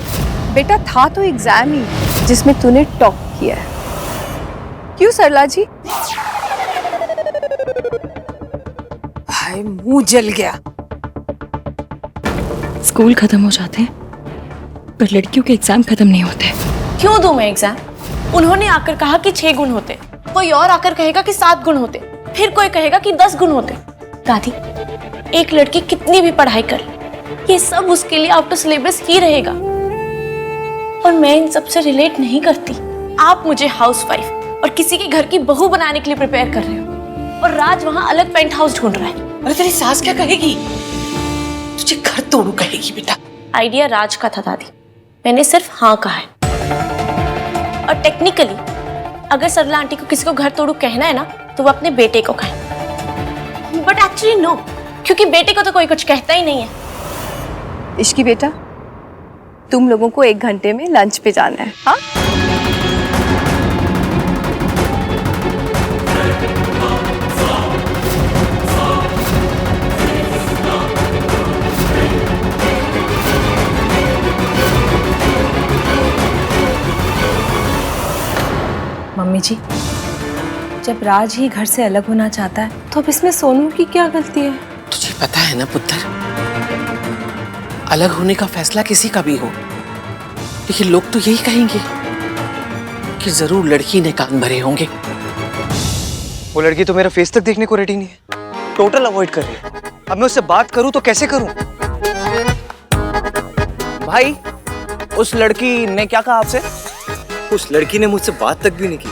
बेटा था तो एग्जाम ही जिसमें तूने टॉप किया है। क्यों सरला जी? हाय मुंह जल गया। स्कूल खत्म हो जाते हैं पर लड़कियों के एग्जाम खत्म नहीं होते। क्यों दूं मैं एग्जाम? उन्होंने आकर कहा कि 6 गुण होते, कोई और आकर कहेगा कि 7 गुण होते, फिर कोई कहेगा कि 10 गुण होते। दादी, एक लड़की कितनी भी पढ़ाई कर ले, ये सब उसके लिए आउट ऑफ सिलेबस ही रहेगा और मैं इन सब से रिलेट नहीं करती। आप मुझे हाउसवाइफ और किसी के घर की बहू बनाने के लिए प्रिपेयर कर रहे हो और राज वहां अलग पेंट हाउस ढूंढ रहा है। अरे तेरी सास क्या कहेगी? तुझे घर तोड़ू कहेगी बेटा। आइडिया राज का था दादी, मैंने सिर्फ हाँ कहा है। और टेक्निकली अगर सरला आंटी को किसी को घर तोड़ू कहना है ना तो वो अपने बेटे को कहे, बट एक्चुअली नो, क्योंकि बेटे को तो कोई कुछ कहता ही नहीं है। इश्की बेटा, तुम लोगों को 1 घंटे में लंच पे जाना है। हाँ, मम्मी जी, जब राज ही घर से अलग होना चाहता है तो अब इसमें सोनू की क्या गलती है? तुझे पता है ना पुत्र, अलग होने का फैसला किसी का भी हो, लेकिन लोग तो यही कहेंगे कि जरूर लड़की ने कान भरे होंगे। वो लड़की तो मेरा फेस तक देखने को रेडी नहीं है, टोटल अवॉइड कर रही है। अब मैं उससे बात करूं तो कैसे करूं? भाई, उस लड़की ने क्या कहा आपसे? उस लड़की ने मुझसे बात तक भी नहीं की।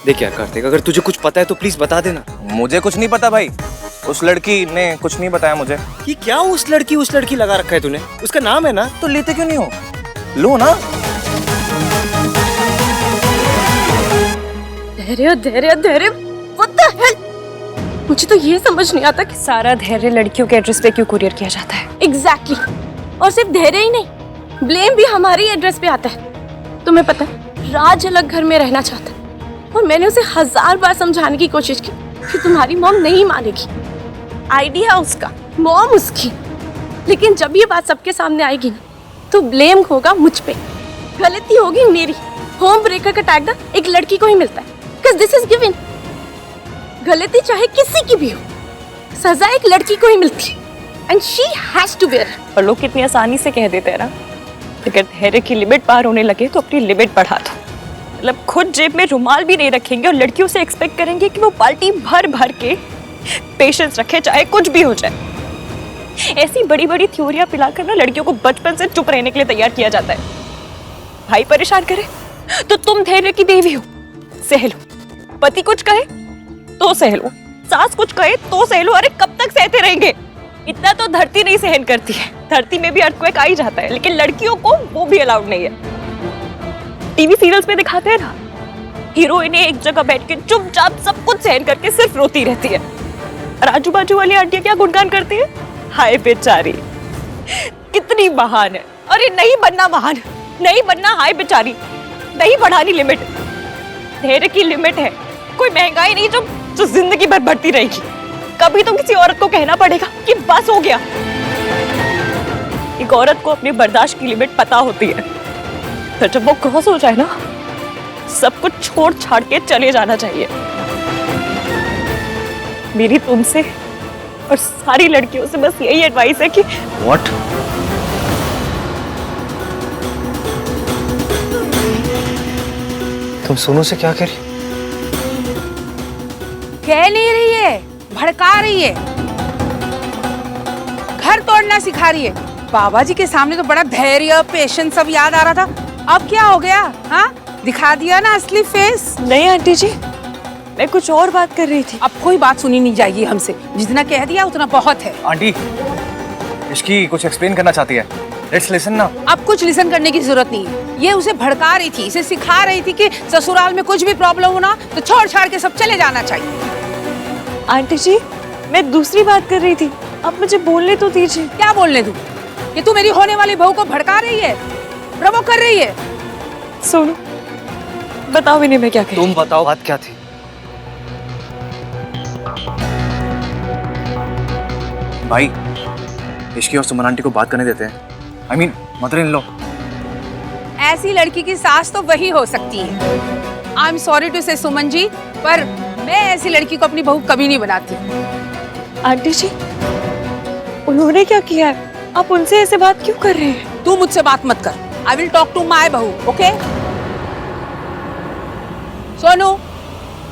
देख यार कार्तिक, अगर तुझे कुछ पता है तो प्लीज बता देना। मुझे कुछ नहीं पता भाई, उस लड़की ने कुछ नहीं बताया मुझे। कि क्या उस लड़की लगा रखा है तूने? उसका नाम है ना, तो लेते क्यों नहीं हो? लो ना। धैर्य धैर्य धैर्य, व्हाट द हेल? मुझे तो ये समझ नहीं आता कि सारा धैर्य लड़कियों के एड्रेस पे क्यों कुरियर किया जाता है? एग्जैक्टली और सिर्फ धैर्य ही नहीं, ब्लेम भी हमारी एड्रेस पे आता है। तुम्हें पता है राज अलग घर में रहना चाहता है और मैंने उसे 1000 बार समझाने की कोशिश की कि तुम्हारी मॉम नहीं मानेगी। आइडिया उसका, मॉम उसकी, लेकिन जब ये बात सबके सामने आएगी ना तो ब्लेम होगा मुझ पे, गलती होगी मेरी। होम ब्रेकर का टैग ना एक लड़की को ही मिलता है, बिकॉज़ दिस इज गिवन। गलती चाहे किसी की भी हो, सजा एक लड़की को ही मिलती है and she has to bear. और लोग कितनी आसानी से कह देते हैं ना, अगर धैर्य की लिमिट पार होने लगे तो अपनी लिमिट बढ़ा दो। मतलब खुद जेब में रुमाल भी नहीं रखेंगे और लड़कियों से एक्सपेक्ट करेंगे कि वो बाल्टी भर भर के पेशेंस रखे, चाहे कुछ भी हो जाए। ऐसी बड़ी बड़ी थ्योरियां पिलाकर ना लड़कियों को बचपन से चुप रहने के लिए तैयार किया जाता है। भाई परेशान करे तो तुम धैर्य की देवी हो, सह लो। पति कुछ कहे तो सह लो, सास कुछ कहे तो सह लो। अरे कब तक सहते रहेंगे? इतना तो धरती नहीं सहन करती है, धरती में भी अर्थक्वेक आ ही जाता है, लेकिन लड़कियों को वो भी अलाउड नहीं है। टीवी सीरियल्स में दिखाते हैं ना, हीरोइनें एक जगह बैठ के चुपचाप सब कुछ सहन करके सिर्फ रोती रहती है, और आजू बाजू वाली आंटियां क्या गुणगान करती है, हाय बेचारी कितनी महान है। अरे नहीं बनना महान, नहीं बनना हाय बेचारी, नहीं बढ़ानी लिमिट। धैर्य की लिमिट है, कोई महंगाई नहीं जो जिंदगी भर बढ़ती रहेगी। कभी तो किसी औरत को कहना पड़ेगा कि बस हो गया। एक औरत को अपनी बर्दाश्त की लिमिट पता होती है, फिर जब वो क्रॉस हो जाए ना, सब कुछ छोड़ छाड़ के चले जाना चाहिए। मेरी तुमसे और सारी लड़कियों से बस यही एडवाइस है कि व्हाट? तुम सोनू से क्या कह रही? कह नहीं रही है, भड़का रही है, घर तोड़ना सिखा रही है। बाबा जी के सामने तो बड़ा धैर्य पेशेंस सब याद आ रहा था, अब क्या हो गया? हाँ, दिखा दिया ना असली फेस। नहीं आंटी जी, मैं कुछ और बात कर रही थी। अब कोई बात सुनी नहीं जाएगी हमसे, जितना कह दिया उतना बहुत है। आंटी, इसकी कुछ एक्सप्लेन करना चाहती है। लेट्स लिसन ना। अब कुछ लिसन करने की जरूरत नहीं है। ये उसे भड़का रही थी, इसे सिखा रही थी कि ससुराल में कुछ भी प्रॉब्लम हो ना तो छोड़ छाड़ के सब चले जाना चाहिए। आंटी जी, मैं दूसरी बात कर रही थी, आप मुझे बोलने तो दीजिए। क्या बोलने दूं? कि तू मेरी होने वाली बहू को भड़का रही है, प्रवोक कर रही है। सोनू, बताओ इन्हें मैं क्या कह। तुम बताओ बात क्या थी? भाई, इश्की और सुमन आंटी को बात करने देते हैं। I mean, mother in law. ऐसी लड़की की सास तो वही हो सकती है। आई एम सॉरी टू से सुमन जी, पर मैं ऐसी लड़की को अपनी बहू कभी नहीं बनाती। आंटी जी, उन्होंने क्या किया है? आप उनसे ऐसे बात क्यों कर रहे हैं? तू मुझसे बात मत कर। I will talk to my बहू, ओके? सोनू,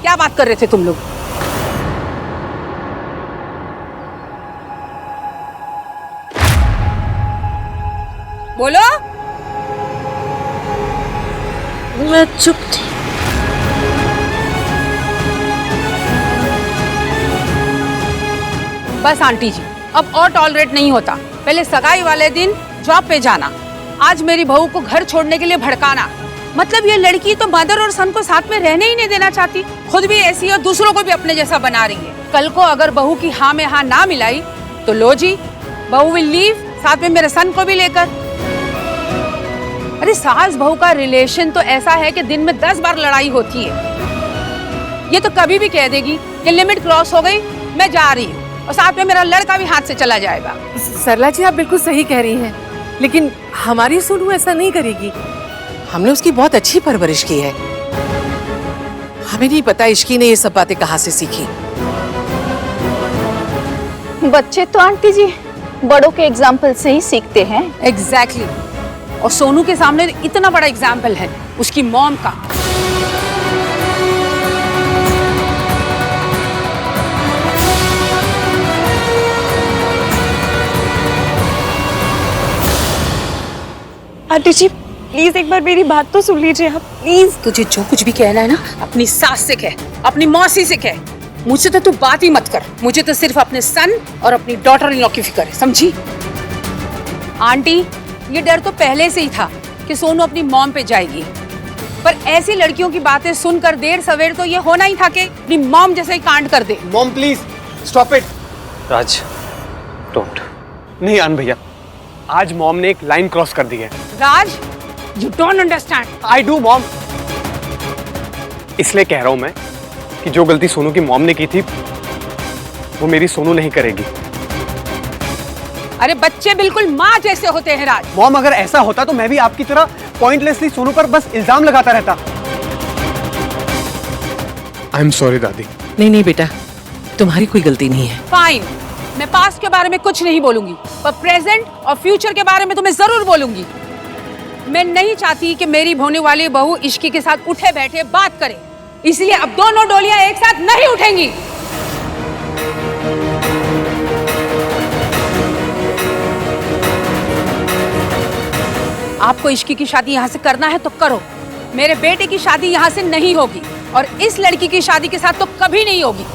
क्या बात कर रहे थे तुम लोग? बोलो। मैं चुप थी। बस आंटी जी, अब और टॉलरेट नहीं होता। पहले सगाई वाले दिन जॉब पे जाना, आज मेरी बहू को घर छोड़ने के लिए भड़काना। मतलब ये लड़की तो मदर और सन को साथ में रहने ही नहीं देना चाहती, खुद भी ऐसी और दूसरों को भी अपने जैसा बना रही है। कल को अगर बहू की हाँ में हाँ ना मिलाई तो लो जी, बहू विल लीव, साथ में मेरे सन को भी लेकर। अरे सास बहू का रिलेशन तो ऐसा है कि दिन में 10 बार लड़ाई होती है। ये तो कभी भी कह देगी कि लिमिट क्रॉस हो गई, मैं जा रही हूँ, और साथ में मेरा लड़का भी हाथ से चला जाएगा। सरला जी, आप बिल्कुल सही कह रही हैं, लेकिन हमारी सोनू ऐसा नहीं करेगी। हमने उसकी बहुत अच्छी परवरिश की है। हमें नहीं पता इश्की ने ये सब बातें कहाँ से सीखी। बच्चे तो आंटी जी बड़ों के एग्जाम्पल से ही सीखते हैं। एग्जैक्टली। और सोनू के सामने इतना बड़ा एग्जाम्पल है उसकी मॉम का। आंटी जी, प्लीज एक बार मेरी बात तो सुन लीजिए आप, प्लीज। तुझे जो कुछ भी कहना है ना, अपनी सास से कह, अपनी मौसी से कह। मुझसे तो तू बात ही मत कर। मुझे तो सिर्फ अपने सन और अपनी डॉटर इन लॉ की फिक्र है, समझी? आंटी, ये डर तो पहले से ही था कि सोनू अपनी मॉम पे जाएगी, पर ऐसी लड़कियों की बातें सुनकर देर सवेर तो ये होना ही था कि अपनी मॉम जैसे ही कांड कर दे। Mom please stop it. Raj, don't. नहीं आन भैया, आज मॉम ने एक लाइन क्रॉस कर दी है। Raj, you don't understand. I do mom. इसलिए कह रहा हूं मैं कि जो गलती सोनू की मॉम ने की थी वो मेरी सोनू नहीं करेगी। अरे बच्चे बिल्कुल माँ जैसे होते हैं राज। मॉम, अगर ऐसा होता तो मैं भी आपकी तरह पॉइंटलेसली सोनू पर बस इल्जाम लगाता रहता। आई एम सॉरी दादी। नहीं नहीं बेटा, तुम्हारी कोई गलती नहीं है। फाइन, मैं पास्ट के बारे में कुछ नहीं बोलूंगी, पर प्रेजेंट और फ्यूचर के बारे में तुम्हें जरूर बोलूंगी। मैं नहीं चाहती कि मेरी होने वाली बहू इश्की के साथ उठे बैठे बात करे, इसलिए अब दोनों डोलियां एक साथ नहीं उठेंगी। आपको इश्की की शादी यहाँ से करना है तो करो, मेरे बेटे की शादी यहाँ से नहीं होगी, और इस लड़की की शादी के साथ तो कभी नहीं होगी।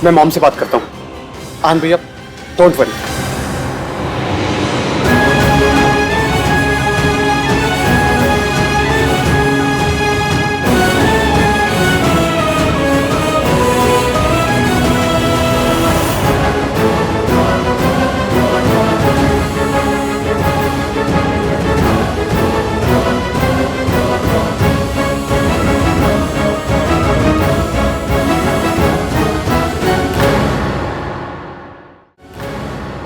मैं मॉम से बात करता हूँ। आन भैया, डोंट वरी।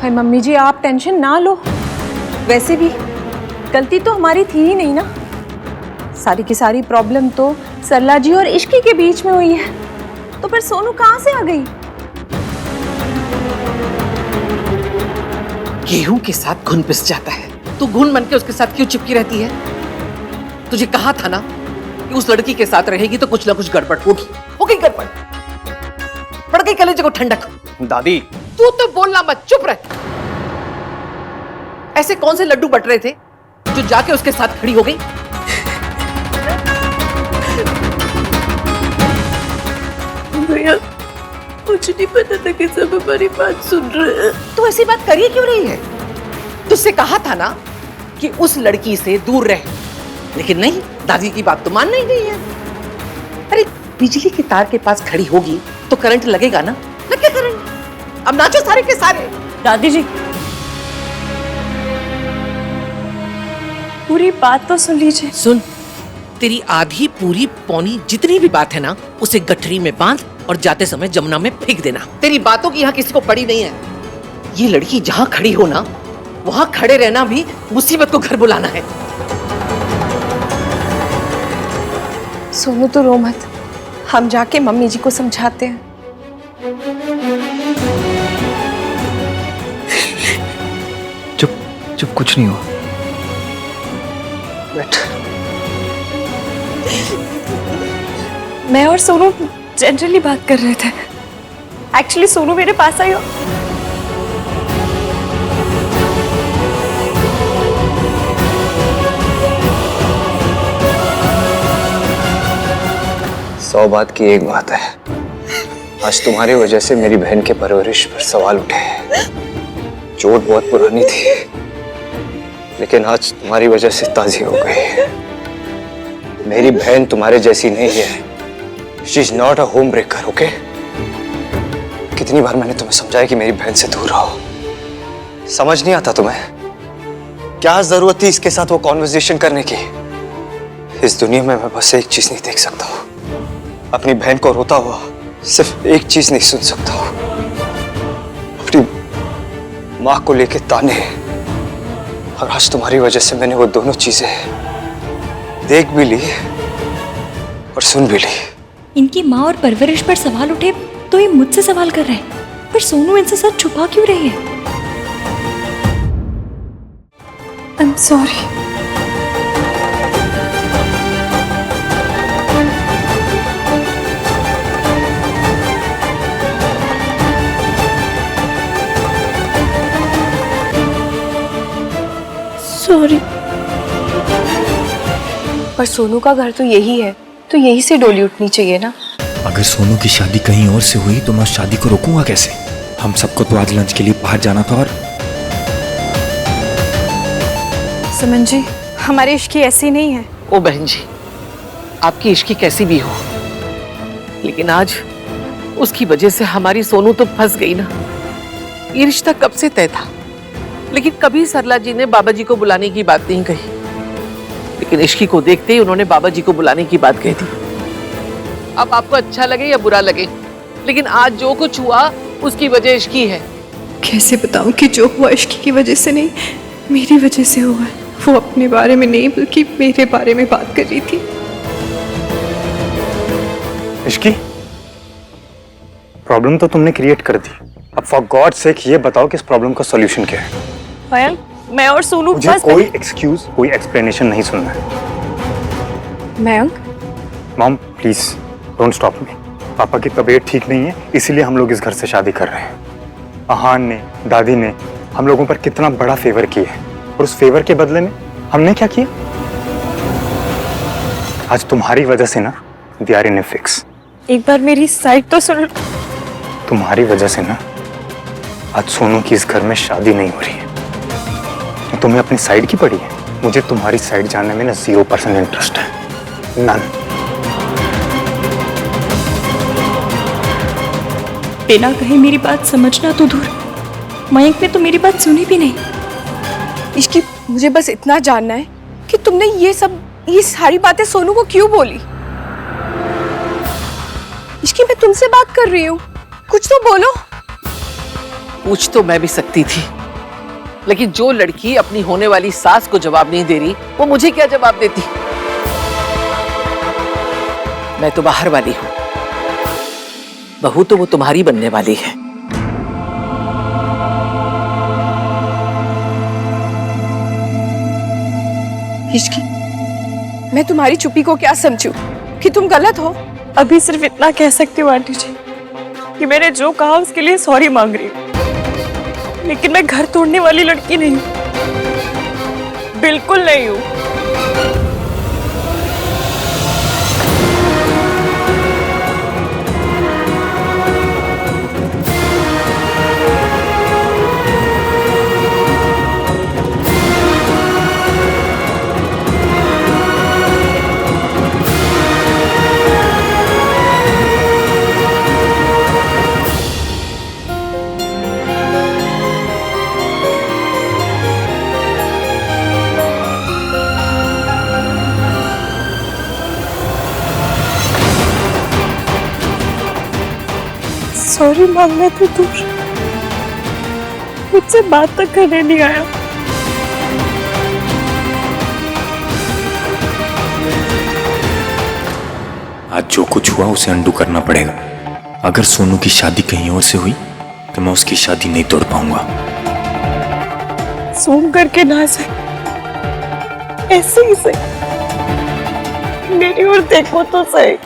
हाय मम्मी जी, आप टेंशन ना लो। वैसे भी गलती तो हमारी थी ही नहीं ना। सारी की सारी प्रॉब्लम तो सरला जी और इश्की के बीच में हुई है, तो फिर सोनू कहाँ से आ गई? गेहूं के साथ घुन पिस जाता है, तू घुन बन के उसके साथ क्यों चिपकी रहती है? तुझे कहा था ना कि उस लड़की के साथ रहेगी तो कुछ ना कुछ गड़बड़ होगी। हो गई गड़बड़, पड़ गई कलेजे को ठंडक। दादी, तू तो बोलना मत, चुप रह। ऐसे कौन से लड्डू बट रहे थे जो जाके उसके साथ खड़ी हो गई? भैया, मुझे नहीं पता था कि सब हमारी बात सुन रहे हैं। तो ऐसी बात करिए क्यों रही है? तुझसे कहा था ना कि उस लड़की से दूर रहे, लेकिन नहीं, दादी की बात तो मानना ही नहीं है। अरे बिजली के तार के पास खड़ी होगी तो करंट लगेगा ना, लगे करंट। अब नाचो सारे के सारे। दादी जी, पूरी बात तो सुन लीजिए। सुन, तेरी आधी पूरी पौनी जितनी भी बात है ना, उसे गठरी में बांध और जाते समय जमुना में फेंक देना। तेरी बातों की यहाँ किसी को पड़ी नहीं है। ये लड़की जहाँ खड़ी हो ना, वहां खड़े रहना भी मुसीबत को घर बुलाना है। सोनू तो रो मत, हम जाके मम्मी जी को समझाते हैं। चुप चुप, कुछ नहीं हुआ। मैं और सोनू जनरली बात कर रहे थे। एक्चुअली सोनू मेरे पास आई। सौ बात की एक बात है, आज तुम्हारी वजह से मेरी बहन के परवरिश पर सवाल उठे हैं। चोट बहुत पुरानी थी, लेकिन आज तुम्हारी वजह से ताजी हो गई। मेरी बहन तुम्हारे जैसी नहीं है। She is not a home breaker, okay? कितनी बार मैंने तुम्हें समझाया कि मेरी बहन से दूर रहो, समझ नहीं आता तुम्हें? क्या जरूरत थी इसके साथ वो कॉन्वर्सेशन करने की? इस दुनिया में मैं बस एक चीज नहीं देख सकता हूँ, अपनी बहन को रोता हुआ। सिर्फ एक चीज नहीं सुन सकता हूँ, अपनी माँ को लेके ताने। और आज तुम्हारी वजह से मैंने वो दोनों चीजें देख भी ली और सुन भी ली। इनकी माँ और परवरिश पर सवाल उठे तो ये मुझसे सवाल कर रहे हैं, पर सोनू इनसे सच छुपा क्यों रही है? I am sorry. सॉरी। पर सोनू का घर तो यही है, तो यही से डोली उठनी चाहिए ना। अगर सोनू की शादी कहीं और से हुई तो मैं उस शादी को रोकूंगा कैसे? हम सबको तो आज लंच के लिए बाहर जाना था। और सुमन जी, हमारी इश्की ऐसी नहीं है। ओ बहन जी, आपकी इश्की कैसी भी हो, लेकिन आज उसकी वजह से हमारी सोनू तो फंस गई ना। ये रिश्ता कब से तय था, लेकिन कभी सरला जी ने बाबा जी को बुलाने की बात नहीं कही। लेकिन इश्की को देखते ही उन्होंने बाबा जी को बुलाने की बात कही थी। अब आपको अच्छा लगे या बुरा लगे, लेकिन आज जो कुछ हुआ उसकी वजह इश्की है। कैसे बताऊं कि जो हुआ इश्की की वजह से नहीं, मेरी वजह से हुआ है। वो अपने बारे में नहीं बल्कि मेरे बारे में बात कर रही थी। इश्की, प्रॉब्लम तो तुमने क्रिएट कर दी। अब फॉर गॉड सेक ये बताओ कि इस प्रॉब्लम का सॉल्यूशन क्या है? मयंक, मैं और सोनू मुझे कोई एक्सक्यूज, कोई एक्सप्लेनेशन नहीं सुनना है। Mayank, mom please don't stop me. पापा की तबीयत ठीक नहीं है, इसीलिए हम लोग इस घर से शादी कर रहे हैं। अहान ने, दादी ने हम लोगों पर कितना बड़ा फेवर किया है, और उस फेवर के बदले में हमने क्या किया? आज तुम्हारी वजह से ना they are in a fix. एक बार मेरी साइड तो सुन। तुम्हारी वजह से ना आज सोनू की इस घर में शादी नहीं हो रही है। तुम्हें अपनी साइड की पड़ी है? मुझे तुम्हारी साइड जानने में ना 0% इंटरेस्ट है, नन। बिना कहे मेरी बात समझना तो दूर, मयंक ने तो मेरी बात सुनी भी नहीं। इश्की, मुझे बस इतना जानना है कि तुमने ये सारी बातें सोनू को क्यों बोली? इश्की, मैं तुमसे बात कर रही हूँ, कुछ तो बोलो। पूछ तो मैं भी सकती थी, लेकिन जो लड़की अपनी होने वाली सास को जवाब नहीं दे रही, वो मुझे क्या जवाब देती? मैं तो बाहर वाली हूं, बहू तो वो तुम्हारी बनने वाली है। इश्की, मैं तुम्हारी चुप्पी को क्या समझूं कि तुम गलत हो? अभी सिर्फ इतना कह सकती हूँ आंटी जी कि मैंने जो कहा उसके लिए सॉरी मांग रही हूँ, लेकिन मैं घर तोड़ने वाली लड़की नहीं हूँ, बिल्कुल नहीं हूँ। सॉरी मांगने तो दूर, मुझसे बात तक करने नहीं आया। आज जो कुछ हुआ उसे अंडू करना पड़ेगा। अगर सोनू की शादी कहीं और से हुई तो मैं उसकी शादी नहीं तोड़ पाऊंगा। सूम करके ना से, ऐसे ही से मेरी ओर देखो तो सही।